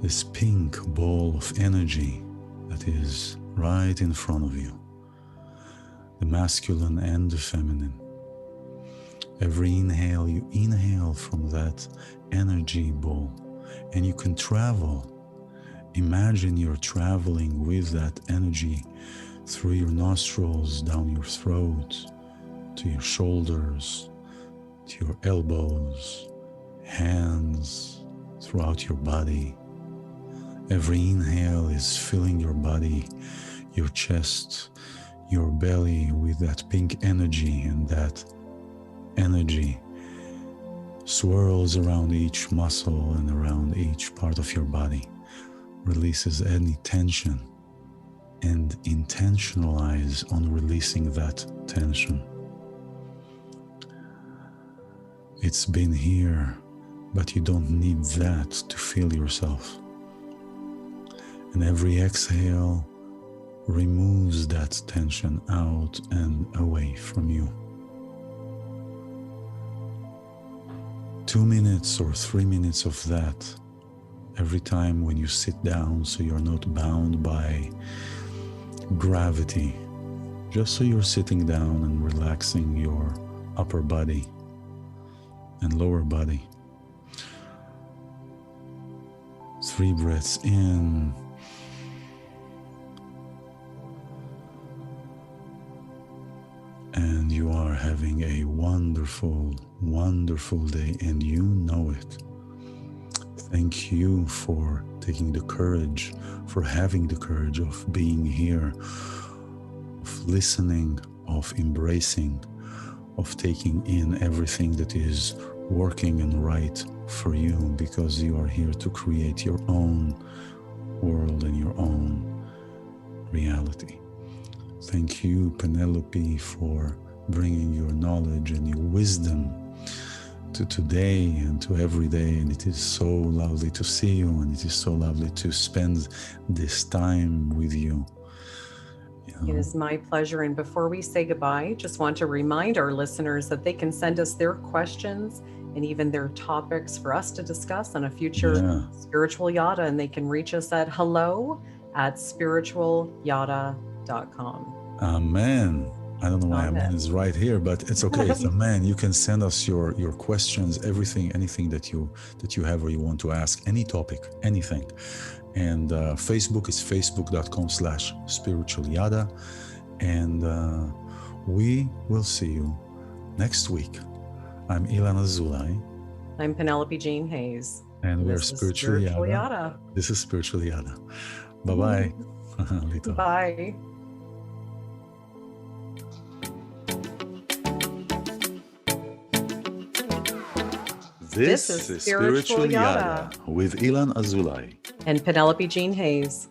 this pink ball of energy that is right in front of you, the masculine and the feminine. Every inhale, you inhale from that energy ball, and you can travel. Imagine you're traveling with that energy through your nostrils, down your throat, to your shoulders, to your elbows, hands, throughout your body. Every inhale is filling your body, your chest, your belly with that pink energy, and that energy swirls around each muscle and around each part of your body, releases any tension, and intentionalize on releasing that tension. It's been here, but you don't need that to feel yourself. And every exhale removes that tension out and away from you. 2 minutes or 3 minutes of that every time when you sit down, so you're not bound by gravity, just so you're sitting down and relaxing your upper body and lower body. 3 breaths in, and you are having a wonderful, wonderful day, and you know it. Thank you for taking the courage, for having the courage of being here, of listening, of embracing, of taking in everything that is working and right for you, because you are here to create your own world and your own reality. Thank you, Penelope, for bringing your knowledge and your wisdom to today and to every day. And it is so lovely to see you, and it is so lovely to spend this time with you. It is my pleasure. And before we say goodbye, just want to remind our listeners that they can send us their questions and even their topics for us to discuss on a future Spiritual Yada. And they can reach us at hello@spiritualyada.com. Amen. I don't know why Amen is right here, but it's okay. It's Amen. You can send us your questions, anything that you have or you want to ask, any topic, anything. And Facebook is facebook.com/spiritualyada. And we will see you next week. I'm iLan Azulai. I'm Penelope Jean Hayes. And we're Spiritual Yada. This is Spiritual Yada. Bye-bye. Bye. This is Spiritual Yada with iLan Azulai and Penelope Jean Hayes.